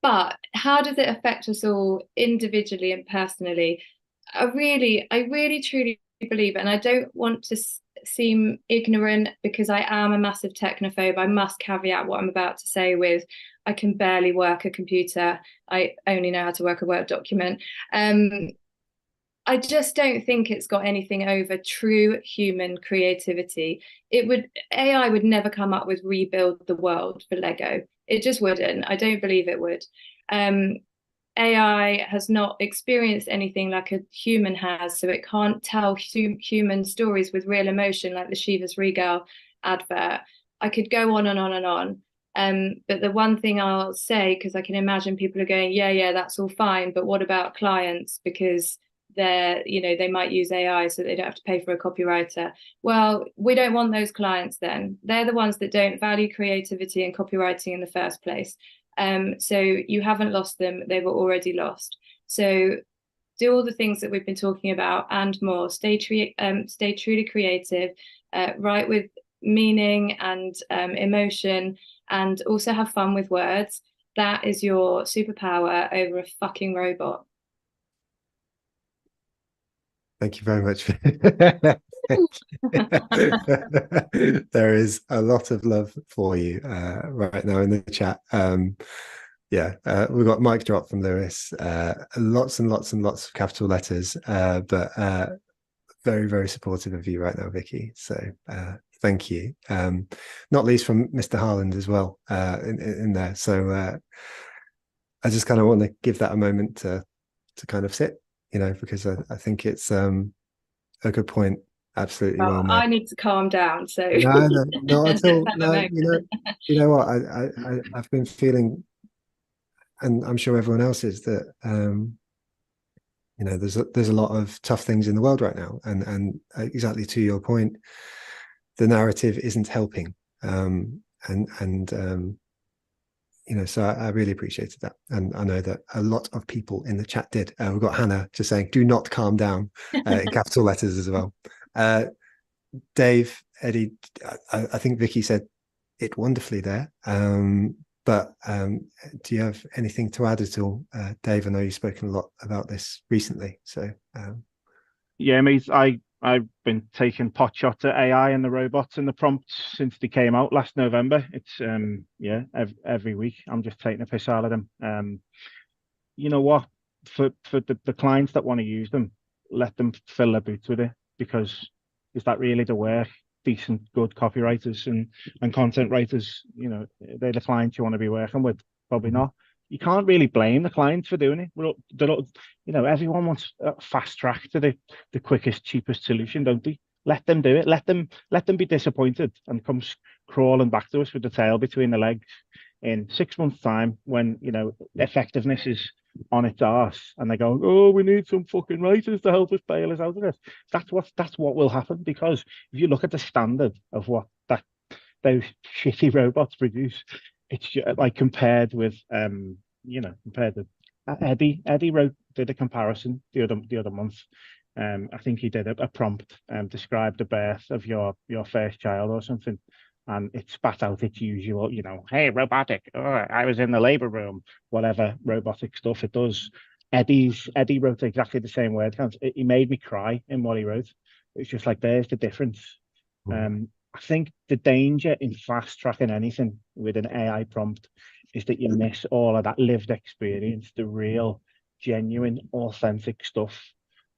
But how does it affect us all individually and personally? I really truly believe it, and I don't want to seem ignorant because I am a massive technophobe. I must caveat what I'm about to say with I can barely work a computer. I only know how to work a Word document. I just don't think it's got anything over true human creativity. AI would never come up with rebuild the world for Lego. It just wouldn't. I don't believe it would. AI has not experienced anything like a human has, so it can't tell human stories with real emotion like the Chivas Regal advert. I could go on and on and on. But the one thing I'll say, because I can imagine people are going, yeah, that's all fine, but what about clients? Because they might use AI so they don't have to pay for a copywriter. Well, we don't want those clients then. They're the ones that don't value creativity and copywriting in the first place. So you haven't lost them, they were already lost. So do all the things that we've been talking about and more. Stay truly creative, write with meaning and emotion, and also have fun with words. That is your superpower over a fucking robot. Thank you very much. There is a lot of love for you right now in the chat. We've got mic drop from Lewis. Lots and lots and lots of capital letters, but very, very supportive of you right now, Vikki. So thank you. Not least from Mr. Harland as well in there. So I just kind of want to give that a moment to kind of sit, because I think it's a good point. Absolutely well made. I need to calm down. So no, not at all. No, you know what? I've been feeling, and I'm sure everyone else is, that there's a lot of tough things in the world right now, and exactly to your point, the narrative isn't helping. So I really appreciated that. And I know that a lot of people in the chat did. We've got Hannah just saying, do not calm down, in capital letters as well. Dave, Eddie, I think Vikki said it wonderfully there. But do you have anything to add at all? Dave, I know you've spoken a lot about this recently. So yeah, mate, I've been taking pot shots at AI and the robots and the prompts since they came out last November. It's every week I'm just taking a piss out of them. You know what? For the clients that want to use them, let them fill their boots with it, because is that really the work? Decent, good copywriters and content writers, they're the clients you want to be working with. Probably not. You can't really blame the clients for doing it. Everyone wants a fast track to the quickest, cheapest solution, don't they? Let them do it. Let them be disappointed and come crawling back to us with the tail between the legs in 6 months' time, when effectiveness is on its arse, and they go, oh, we need some fucking writers to help us bail us out of this. That's what will happen, because if you look at the standard of what those shitty robots produce, it's like compared with Eddie did a comparison the other month. I think he did a prompt describe the birth of your first child or something, and it spat out its usual, hey, robotic, I was in the labor room, whatever robotic stuff it does. Eddie wrote exactly the same word counts. He made me cry in what he wrote. It's just like, there's the difference. I think the danger in fast tracking anything with an AI prompt is that you miss all of that lived experience, the real, genuine, authentic stuff,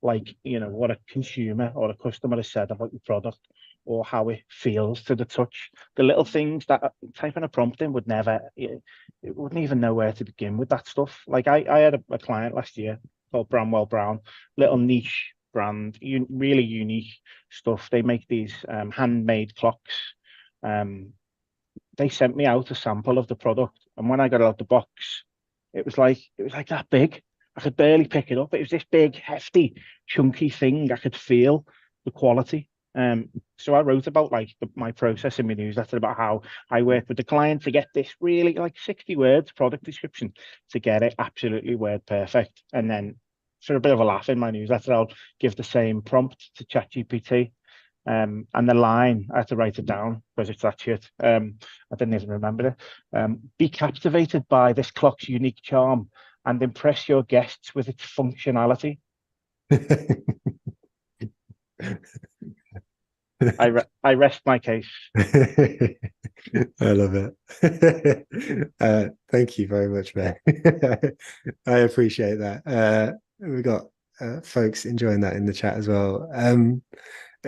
like what a consumer or a customer has said about your product, or how it feels to the touch. The little things that typing a prompt in would never, it wouldn't even know where to begin with that stuff. Like I had a client last year called Bramwell Brown, little niche brand, really unique stuff. They make these handmade clocks. They sent me out a sample of the product, and when I got it out the box, it was like that big. I could barely pick it up. It was this big, hefty, chunky thing. I could feel the quality. So I wrote about my process in my newsletter about how I work with the client to get this really 60 words product description to get it absolutely word perfect. And then for a bit of a laugh in my newsletter, I'll give the same prompt to ChatGPT. And the line, I had to write it down because it's that shit. I didn't even remember it. Be captivated by this clock's unique charm and impress your guests with its functionality. I rest my case. I love it. Thank you very much, man. I appreciate that. We got folks enjoying that in the chat as well.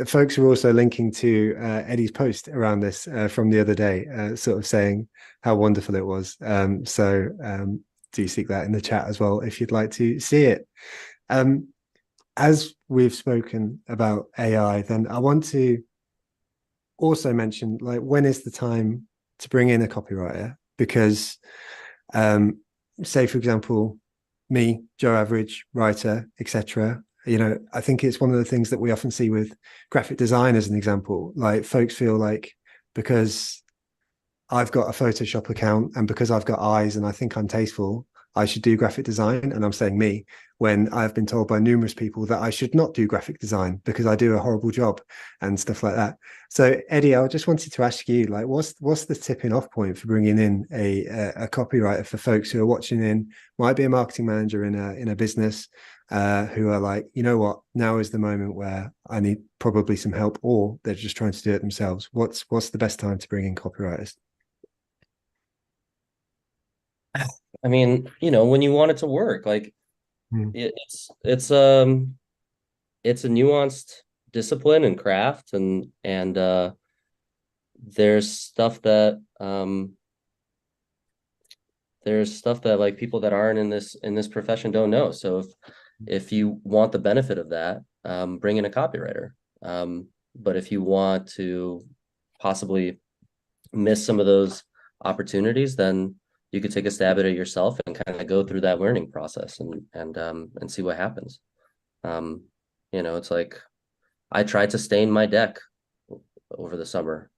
Folks are also linking to Eddie's post around this from the other day, sort of saying how wonderful it was. So do seek that in the chat as well if you'd like to see it. As we've spoken about AI, then I want to also mention, like, when is the time to bring in a copywriter? Because say, for example, me, Joe Average, writer, etc., you know, I think it's one of the things that we often see with graphic design as an example. Like, folks feel like because I've got a Photoshop account and because I've got eyes and I think I'm tasteful, I should do graphic design. And I'm saying me, when I've been told by numerous people that I should not do graphic design because I do a horrible job and stuff like that. So Eddie, I just wanted to ask you, like, what's the tipping off point for bringing in a copywriter for folks who are watching in, might be a marketing manager in a business, who are like, you know what, now is the moment where I need probably some help, or they're just trying to do it themselves. What's the best time to bring in copywriters? I mean, you know, when you want it to work, like it's a nuanced discipline and craft, and there's stuff that like people that aren't in this profession don't know. So if you want the benefit of that, bring in a copywriter. But if you want to possibly miss some of those opportunities, then you could take a stab at it yourself and kind of go through that learning process and see what happens. You know, it's like, I tried to stain my deck over the summer.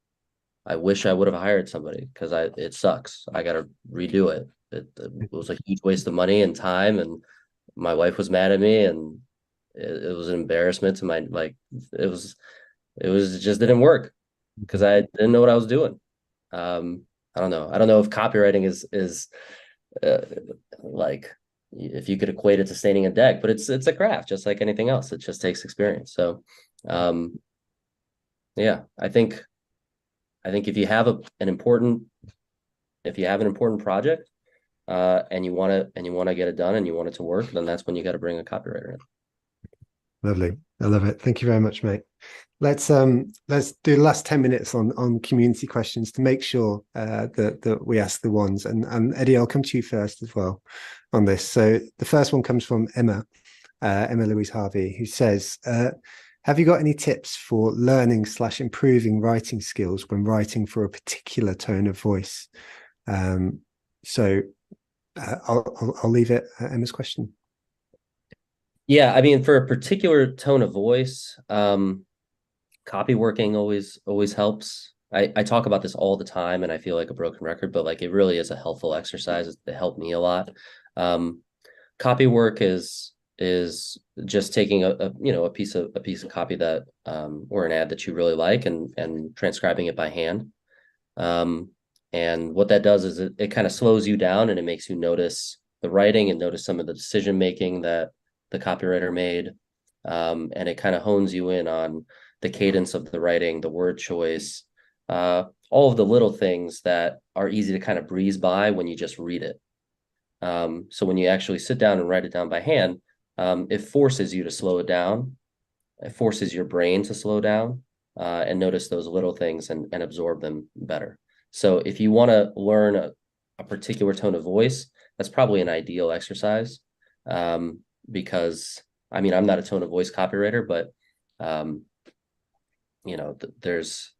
I wish I would have hired somebody because it sucks. I got to redo it. It was a huge waste of money and time, and my wife was mad at me, and it was an embarrassment to my, like, it just didn't work because I didn't know what I was doing. I don't know if copywriting is like, if you could equate it to staining a deck, but it's a craft just like anything else. It just takes experience. So yeah, I think if you have an important project, and you want to get it done and you want it to work, then that's when you got to bring a copywriter in. Lovely. I love it. Thank you very much, mate. Let's do the last 10 minutes on community questions to make sure that we ask the ones. And Eddie, I'll come to you first as well on this. So the first one comes from Emma Louise Harvey, who says, have you got any tips for learning / improving writing skills when writing for a particular tone of voice? So I'll leave it Emma's question. Yeah, I mean, for a particular tone of voice, copy working always helps. I talk about this all the time, and I feel like a broken record, but like, it really is a helpful exercise. It helped me a lot. Copy work is just taking a piece of copy that or an ad that you really like and transcribing it by hand. And what that does is it kind of slows you down, and it makes you notice the writing and notice some of the decision making that the copywriter made. And it kind of hones you in on the cadence of the writing, the word choice, all of the little things that are easy to kind of breeze by when you just read it. So when you actually sit down and write it down by hand, it forces you to slow it down. It forces your brain to slow down and notice those little things and absorb them better. So if you want to learn a particular tone of voice, that's probably an ideal exercise. Because I mean, I'm not a tone of voice copywriter, but you know, there's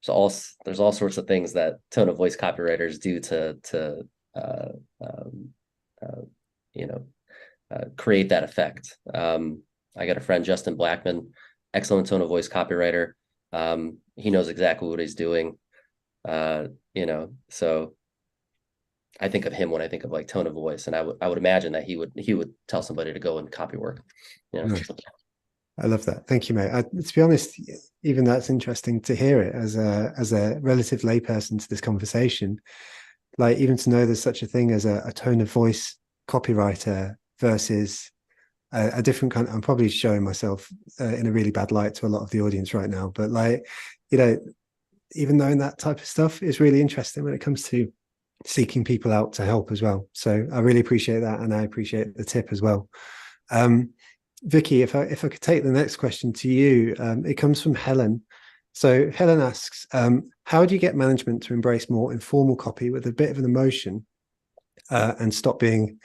all sorts of things that tone of voice copywriters do to create that effect. I got a friend, Justin Blackman, excellent tone of voice copywriter. He knows exactly what he's doing. You know, so I think of him when I think of like tone of voice, and I would imagine that he would tell somebody to go and copy work. Yeah. Nice. I love that. Thank you, mate. To be honest, even that's interesting to hear it as a relative layperson to this conversation. Like, even to know there's such a thing as a tone of voice copywriter versus a different kind. I'm probably showing myself in a really bad light to a lot of the audience right now, but like, you know, even knowing that type of stuff is really interesting when it comes to seeking people out to help as well. So I really appreciate that, and I appreciate the tip as well. Vikki, if I could take the next question to you, it comes from Helen. So Helen asks, how do you get management to embrace more informal copy with a bit of an emotion and stop being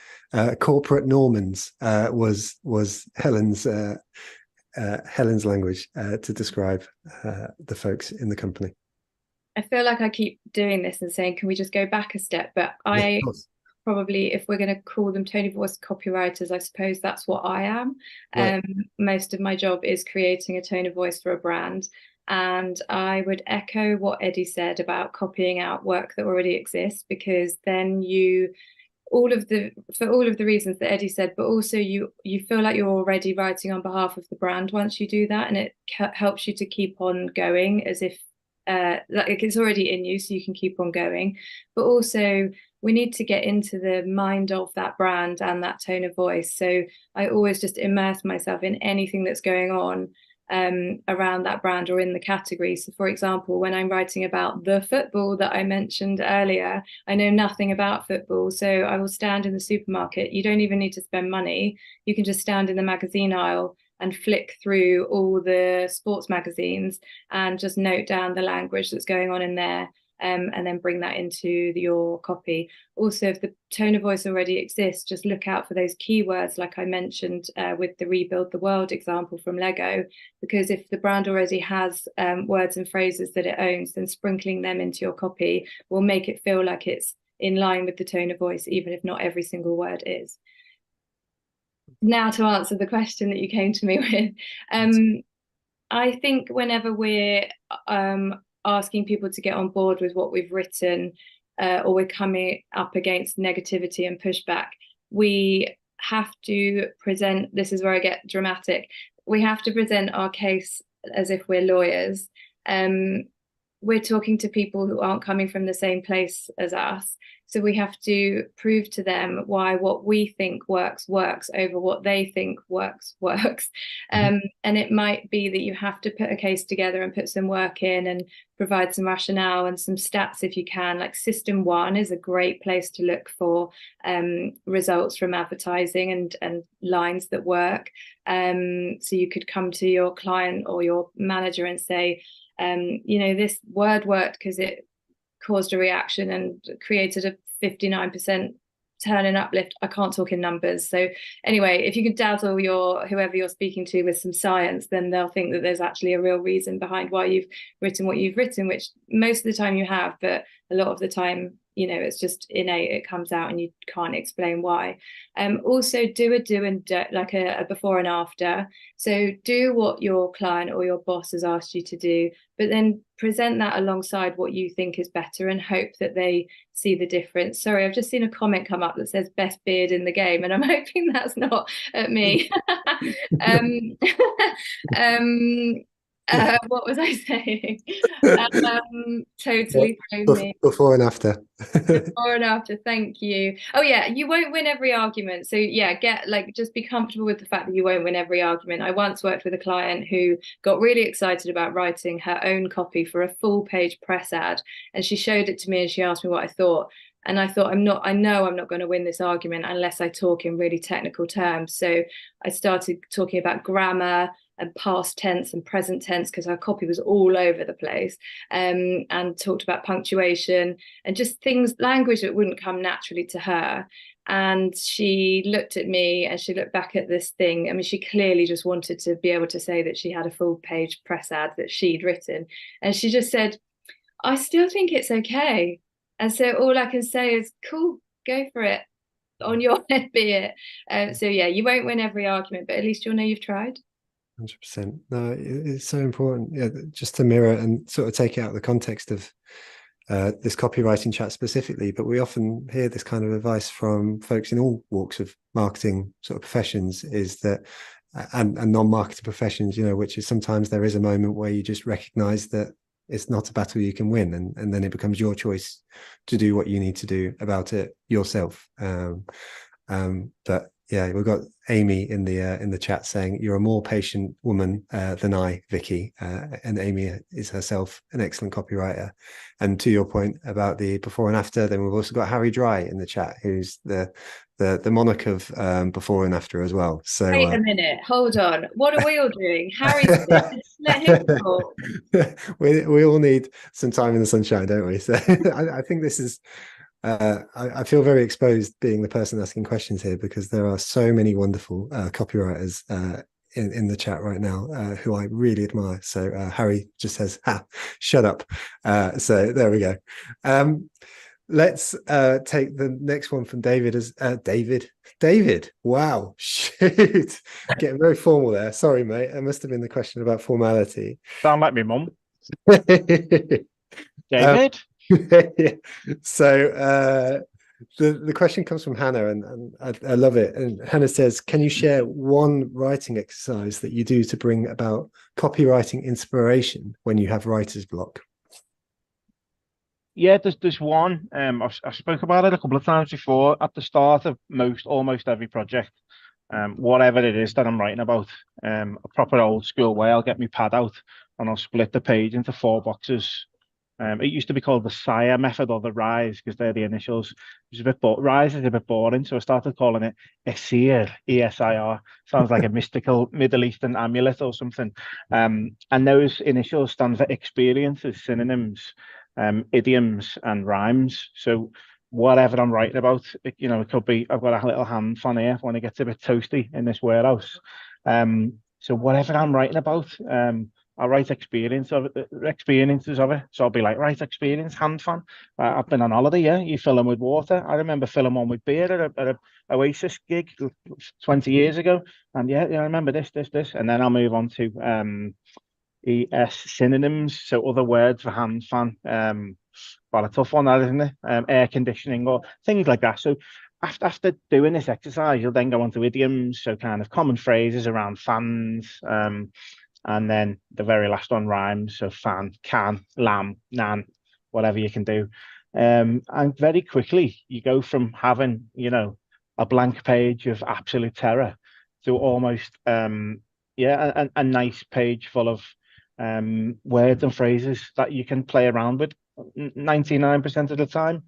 corporate Normans? Was Helen's language to describe the folks in the company. I feel like I keep doing this and saying, can we just go back a step? But I probably, if we're going to call them tone of voice copywriters, I suppose that's what I am. Right. Most of my job is creating a tone of voice for a brand. And I would echo what Eddie said about copying out work that already exists, because then for all of the reasons that Eddie said, but also you feel like you're already writing on behalf of the brand once you do that, and it helps you to keep on going as if like it's already in you, so you can keep on going. But also, we need to get into the mind of that brand and that tone of voice. So I always just immerse myself in anything that's going on around that brand or in the category. So for example, when I'm writing about the football that I mentioned earlier, I know nothing about football, so I will stand in the supermarket. You don't even need to spend money. You can just stand in the magazine aisle and flick through all the sports magazines and just note down the language that's going on in there, and then bring that into your copy. Also, if the tone of voice already exists, just look out for those keywords, like I mentioned with the Rebuild the World example from Lego, because if the brand already has words and phrases that it owns, then sprinkling them into your copy will make it feel like it's in line with the tone of voice, even if not every single word is. Now, to answer the question that you came to me with, I think whenever we're asking people to get on board with what we've written, or we're coming up against negativity and pushback, we have to present, this is where I get dramatic, we have to present our case as if we're lawyers. We're talking to people who aren't coming from the same place as us. So we have to prove to them why what we think works over what they think works. And it might be that you have to put a case together and put some work in and provide some rationale and some stats if you can. Like System 1 is a great place to look for results from advertising and lines that work. So you could come to your client or your manager and say, this word worked because it caused a reaction and created a 59% turn and uplift. I can't talk in numbers. So anyway, if you can dazzle whoever you're speaking to with some science, then they'll think that there's actually a real reason behind why you've written what you've written, which most of the time you have, but a lot of the time, it's just innate. It comes out and you can't explain why. Also do a do and do, like a before and after. So do what your client or your boss has asked you to do, but then present that alongside what you think is better and hope that they see the difference. Sorry, I've just seen a comment come up that says best beard in the game, and I'm hoping that's not at me. What was I saying? Totally thrown me. Before and after. Before and after, thank you. Oh yeah, you won't win every argument. So yeah, just be comfortable with the fact that you won't win every argument. I once worked with a client who got really excited about writing her own copy for a full page press ad, and she showed it to me and she asked me what I thought. And I thought, I know I'm not going to win this argument unless I talk in really technical terms. So I started talking about grammar and past tense and present tense, because her copy was all over the place, and talked about punctuation and just things, language that wouldn't come naturally to her. And she looked at me and she looked back at this thing. I mean, she clearly just wanted to be able to say that she had a full page press ad that she'd written. And she just said, I still think it's okay. And so all I can say is, cool, go for it. On your head be it. So yeah, you won't win every argument, but at least you'll know you've tried. 100%. No, it's so important. Yeah, just to mirror and sort of take it out of the context of this copywriting chat specifically, but we often hear this kind of advice from folks in all walks of marketing sort of professions, is that and non-marketing professions, you know, which is sometimes there is a moment where you just recognize that it's not a battle you can win, and then it becomes your choice to do what you need to do about it yourself. But yeah, we've got Amy in the chat saying you're a more patient woman than I, Vikki, and Amy is herself an excellent copywriter. And to your point about the before and after, then we've also got Harry Dry in the chat, who's the monarch of before and after as well. So wait a minute, hold on. What are we all doing? Harry's let him talk. we all need some time in the sunshine, don't we? So I think this is. I feel very exposed being the person asking questions here, because there are so many wonderful copywriters in the chat right now who I really admire. So Harry just says, "Ha, shut up." So there we go. Let's take the next one from David. As David. Wow, shoot, getting very formal there. Sorry, mate. It must have been the question about formality. Sound like my mum. David. So the question comes from Hannah, and I love it. And Hannah says, can you share one writing exercise that you do to bring about copywriting inspiration when you have writer's block? Yeah, there's one. I've spoke about it a couple of times before. At the start of almost every project, whatever it is that I'm writing about, a proper old school way, I'll get my pad out and I'll split the page into 4 boxes. It used to be called the SIRE method, or the RISE, because they're the initials. Which is a bit RISE is a bit boring, so I started calling it ESIR, ESIR. Sounds like a mystical Middle Eastern amulet or something. And those initials stand for experiences, synonyms, idioms, and rhymes. So whatever I'm writing about, it could be, I've got a little hand fan here when it gets a bit toasty in this warehouse. So whatever I'm writing about, I'll write experiences of it. So I'll be like, right, experience, hand fan. I've been on holiday, yeah. You fill them with water. I remember filling one with beer at a Oasis gig 20 years ago. And yeah, I remember this. And then I'll move on to synonyms. So other words for hand fan. Well, a tough one, that, isn't it? Air conditioning or things like that. So after doing this exercise, you'll then go on to idioms. So kind of common phrases around fans. And then the very last one, rhymes. So fan, can, lamb, nan, whatever you can do. And very quickly you go from having, a blank page of absolute terror to almost, a nice page full of words and phrases that you can play around with. 99% of the time,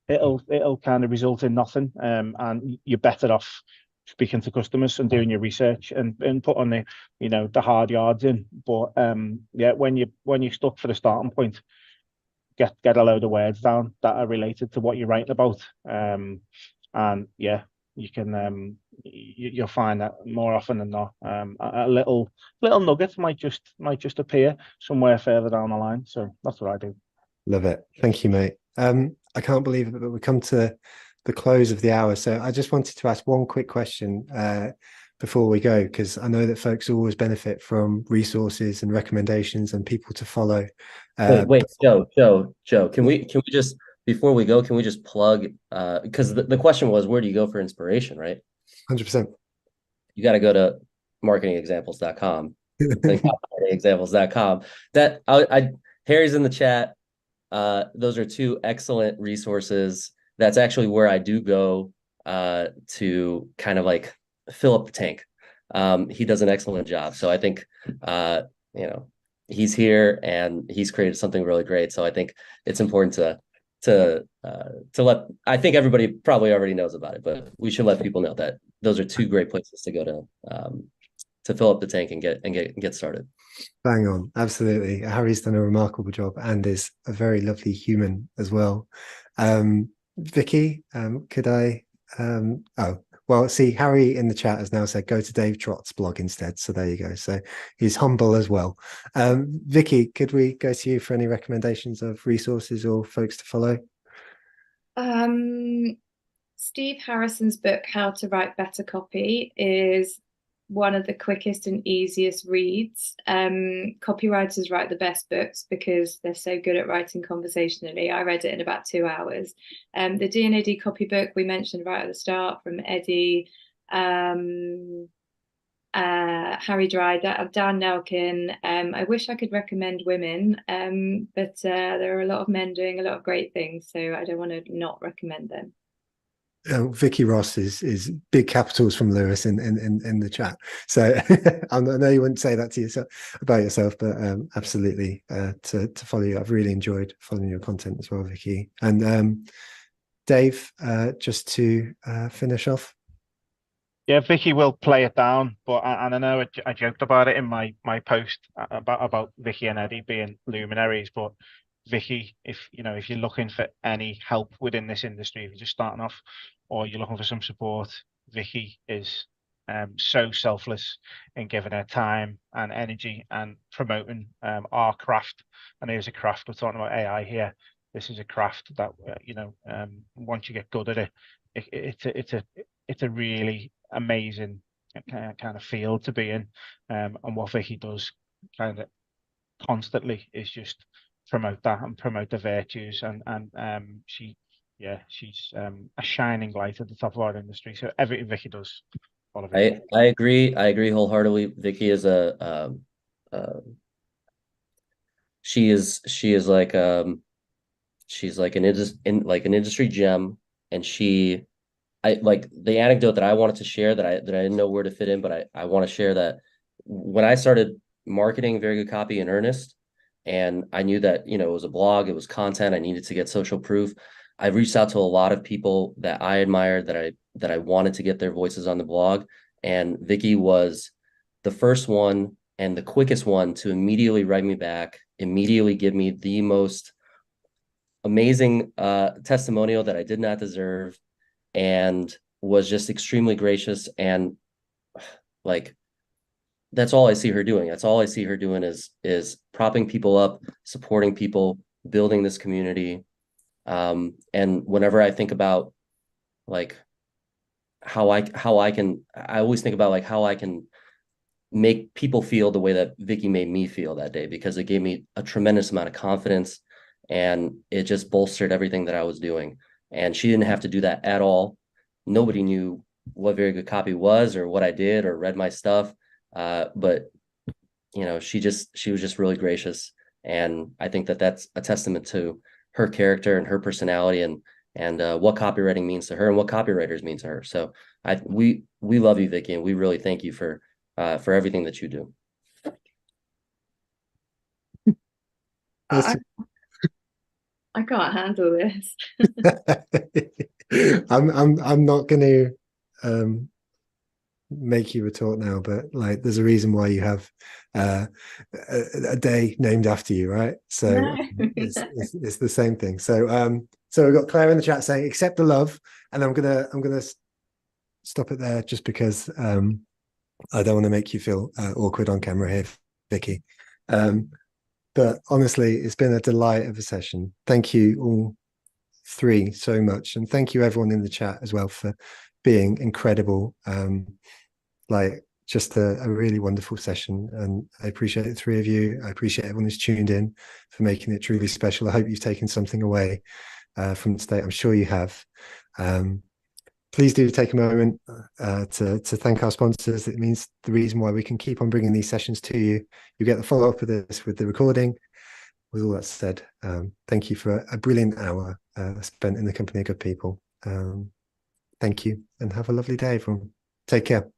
it'll kind of result in nothing, and you're better off speaking to customers and doing your research and putting the hard yards in. But when you're stuck for the starting point, get a load of words down that are related to what you're writing about, and yeah, you can you'll find that more often than not, a little nugget might just appear somewhere further down the line. So that's what I do. Love it. Thank you, mate. I can't believe it, but we come to the close of the hour. So I just wanted to ask one quick question before we go, because I know that folks always benefit from resources and recommendations and people to follow. Wait, Joe, can we just, before we go, can we just plug, because the question was, where do you go for inspiration, right? 100%. You got to go to marketingexamples.com and copywritingexamples.com. That Harry's in the chat. Those are 2 excellent resources. That's actually where I do go to kind of like fill up the tank. He does an excellent job. So I think, he's here and he's created something really great. So I think it's important to let, I think everybody probably already knows about it, but we should let people know that those are 2 great places to go to fill up the tank and get started. Bang on. Absolutely. Harry's done a remarkable job and is a very lovely human as well. Vikki, could I see, Harry in the chat has now said go to Dave Trott's blog instead, so there you go. So he's humble as well. Vikki, could we go to you for any recommendations of resources or folks to follow? Steve Harrison's book How to Write Better Copy is one of the quickest and easiest reads. Copywriters write the best books because they're so good at writing conversationally. I read it in about 2 hours. The D&AD copy book we mentioned right at the start from Eddie, Harry Dry, Dan Nelkin. I wish I could recommend women, but there are a lot of men doing a lot of great things, so I don't want to not recommend them. Vikki Ross is big capitals from Lewis in the chat. So I know you wouldn't say that to yourself about yourself, but absolutely to follow you. I've really enjoyed following your content as well, Vikki. And Dave, just to finish off. Yeah, Vikki will play it down, but and I know I joked about it in my post about Vikki and Eddie being luminaries, but Vikki, if you're looking for any help within this industry, if you're just starting off or you're looking for some support, Vikki is so selfless in giving her time and energy and promoting our craft. And here's a craft. We're talking about AI here. This is a craft that once you get good at it, it's a really amazing kind of field to be in, and what Vikki does kind of constantly is just promote that and promote the virtues, and she's a shining light at the top of our industry. So everything Vikki does, I agree wholeheartedly. Vikki is she is like she's like an industry gem, and I like the anecdote that I wanted to share that I didn't know where to fit in, but I want to share that when I started marketing Very Good Copy in earnest, and I knew that, it was a blog, it was content, I needed to get social proof. I reached out to a lot of people that I admired, that I wanted to get their voices on the blog. And Vikki was the first one and the quickest one to immediately write me back, immediately give me the most amazing testimonial that I did not deserve, and was just extremely gracious. And like, that's all I see her doing. That's all I see her doing is propping people up, supporting people, building this community. And whenever I think about like how I always think about like how I can make people feel the way that Vikki made me feel that day, because it gave me a tremendous amount of confidence, and it just bolstered everything that I was doing. And she didn't have to do that at all. Nobody knew what Very Good Copy was or what I did or read my stuff. But she was just really gracious. And I think that that's a testament to her character and her personality, and what copywriting means to her and what copywriters mean to her. So we love you, Vikki, and we really thank you for everything that you do. I can't handle this. I'm not going to make you retort now, but like, there's a reason why you have a day named after you, right? So No. it's the same thing. So we've got Claire in the chat saying accept the love, and I'm gonna stop it there just because I don't want to make you feel awkward on camera here, Vikki. But honestly, it's been a delight of a session. Thank you all three so much, and thank you everyone in the chat as well for being incredible. Like, just a really wonderful session, and I appreciate the three of you. I appreciate everyone who's tuned in for making it truly special. I hope you've taken something away from today. I'm sure you have. Please do take a moment to thank our sponsors. It means the reason why we can keep on bringing these sessions to you. You get the follow-up of this with the recording. With all that said, thank you for a brilliant hour spent in the company of good people. Thank you, and have a lovely day, everyone. Take care.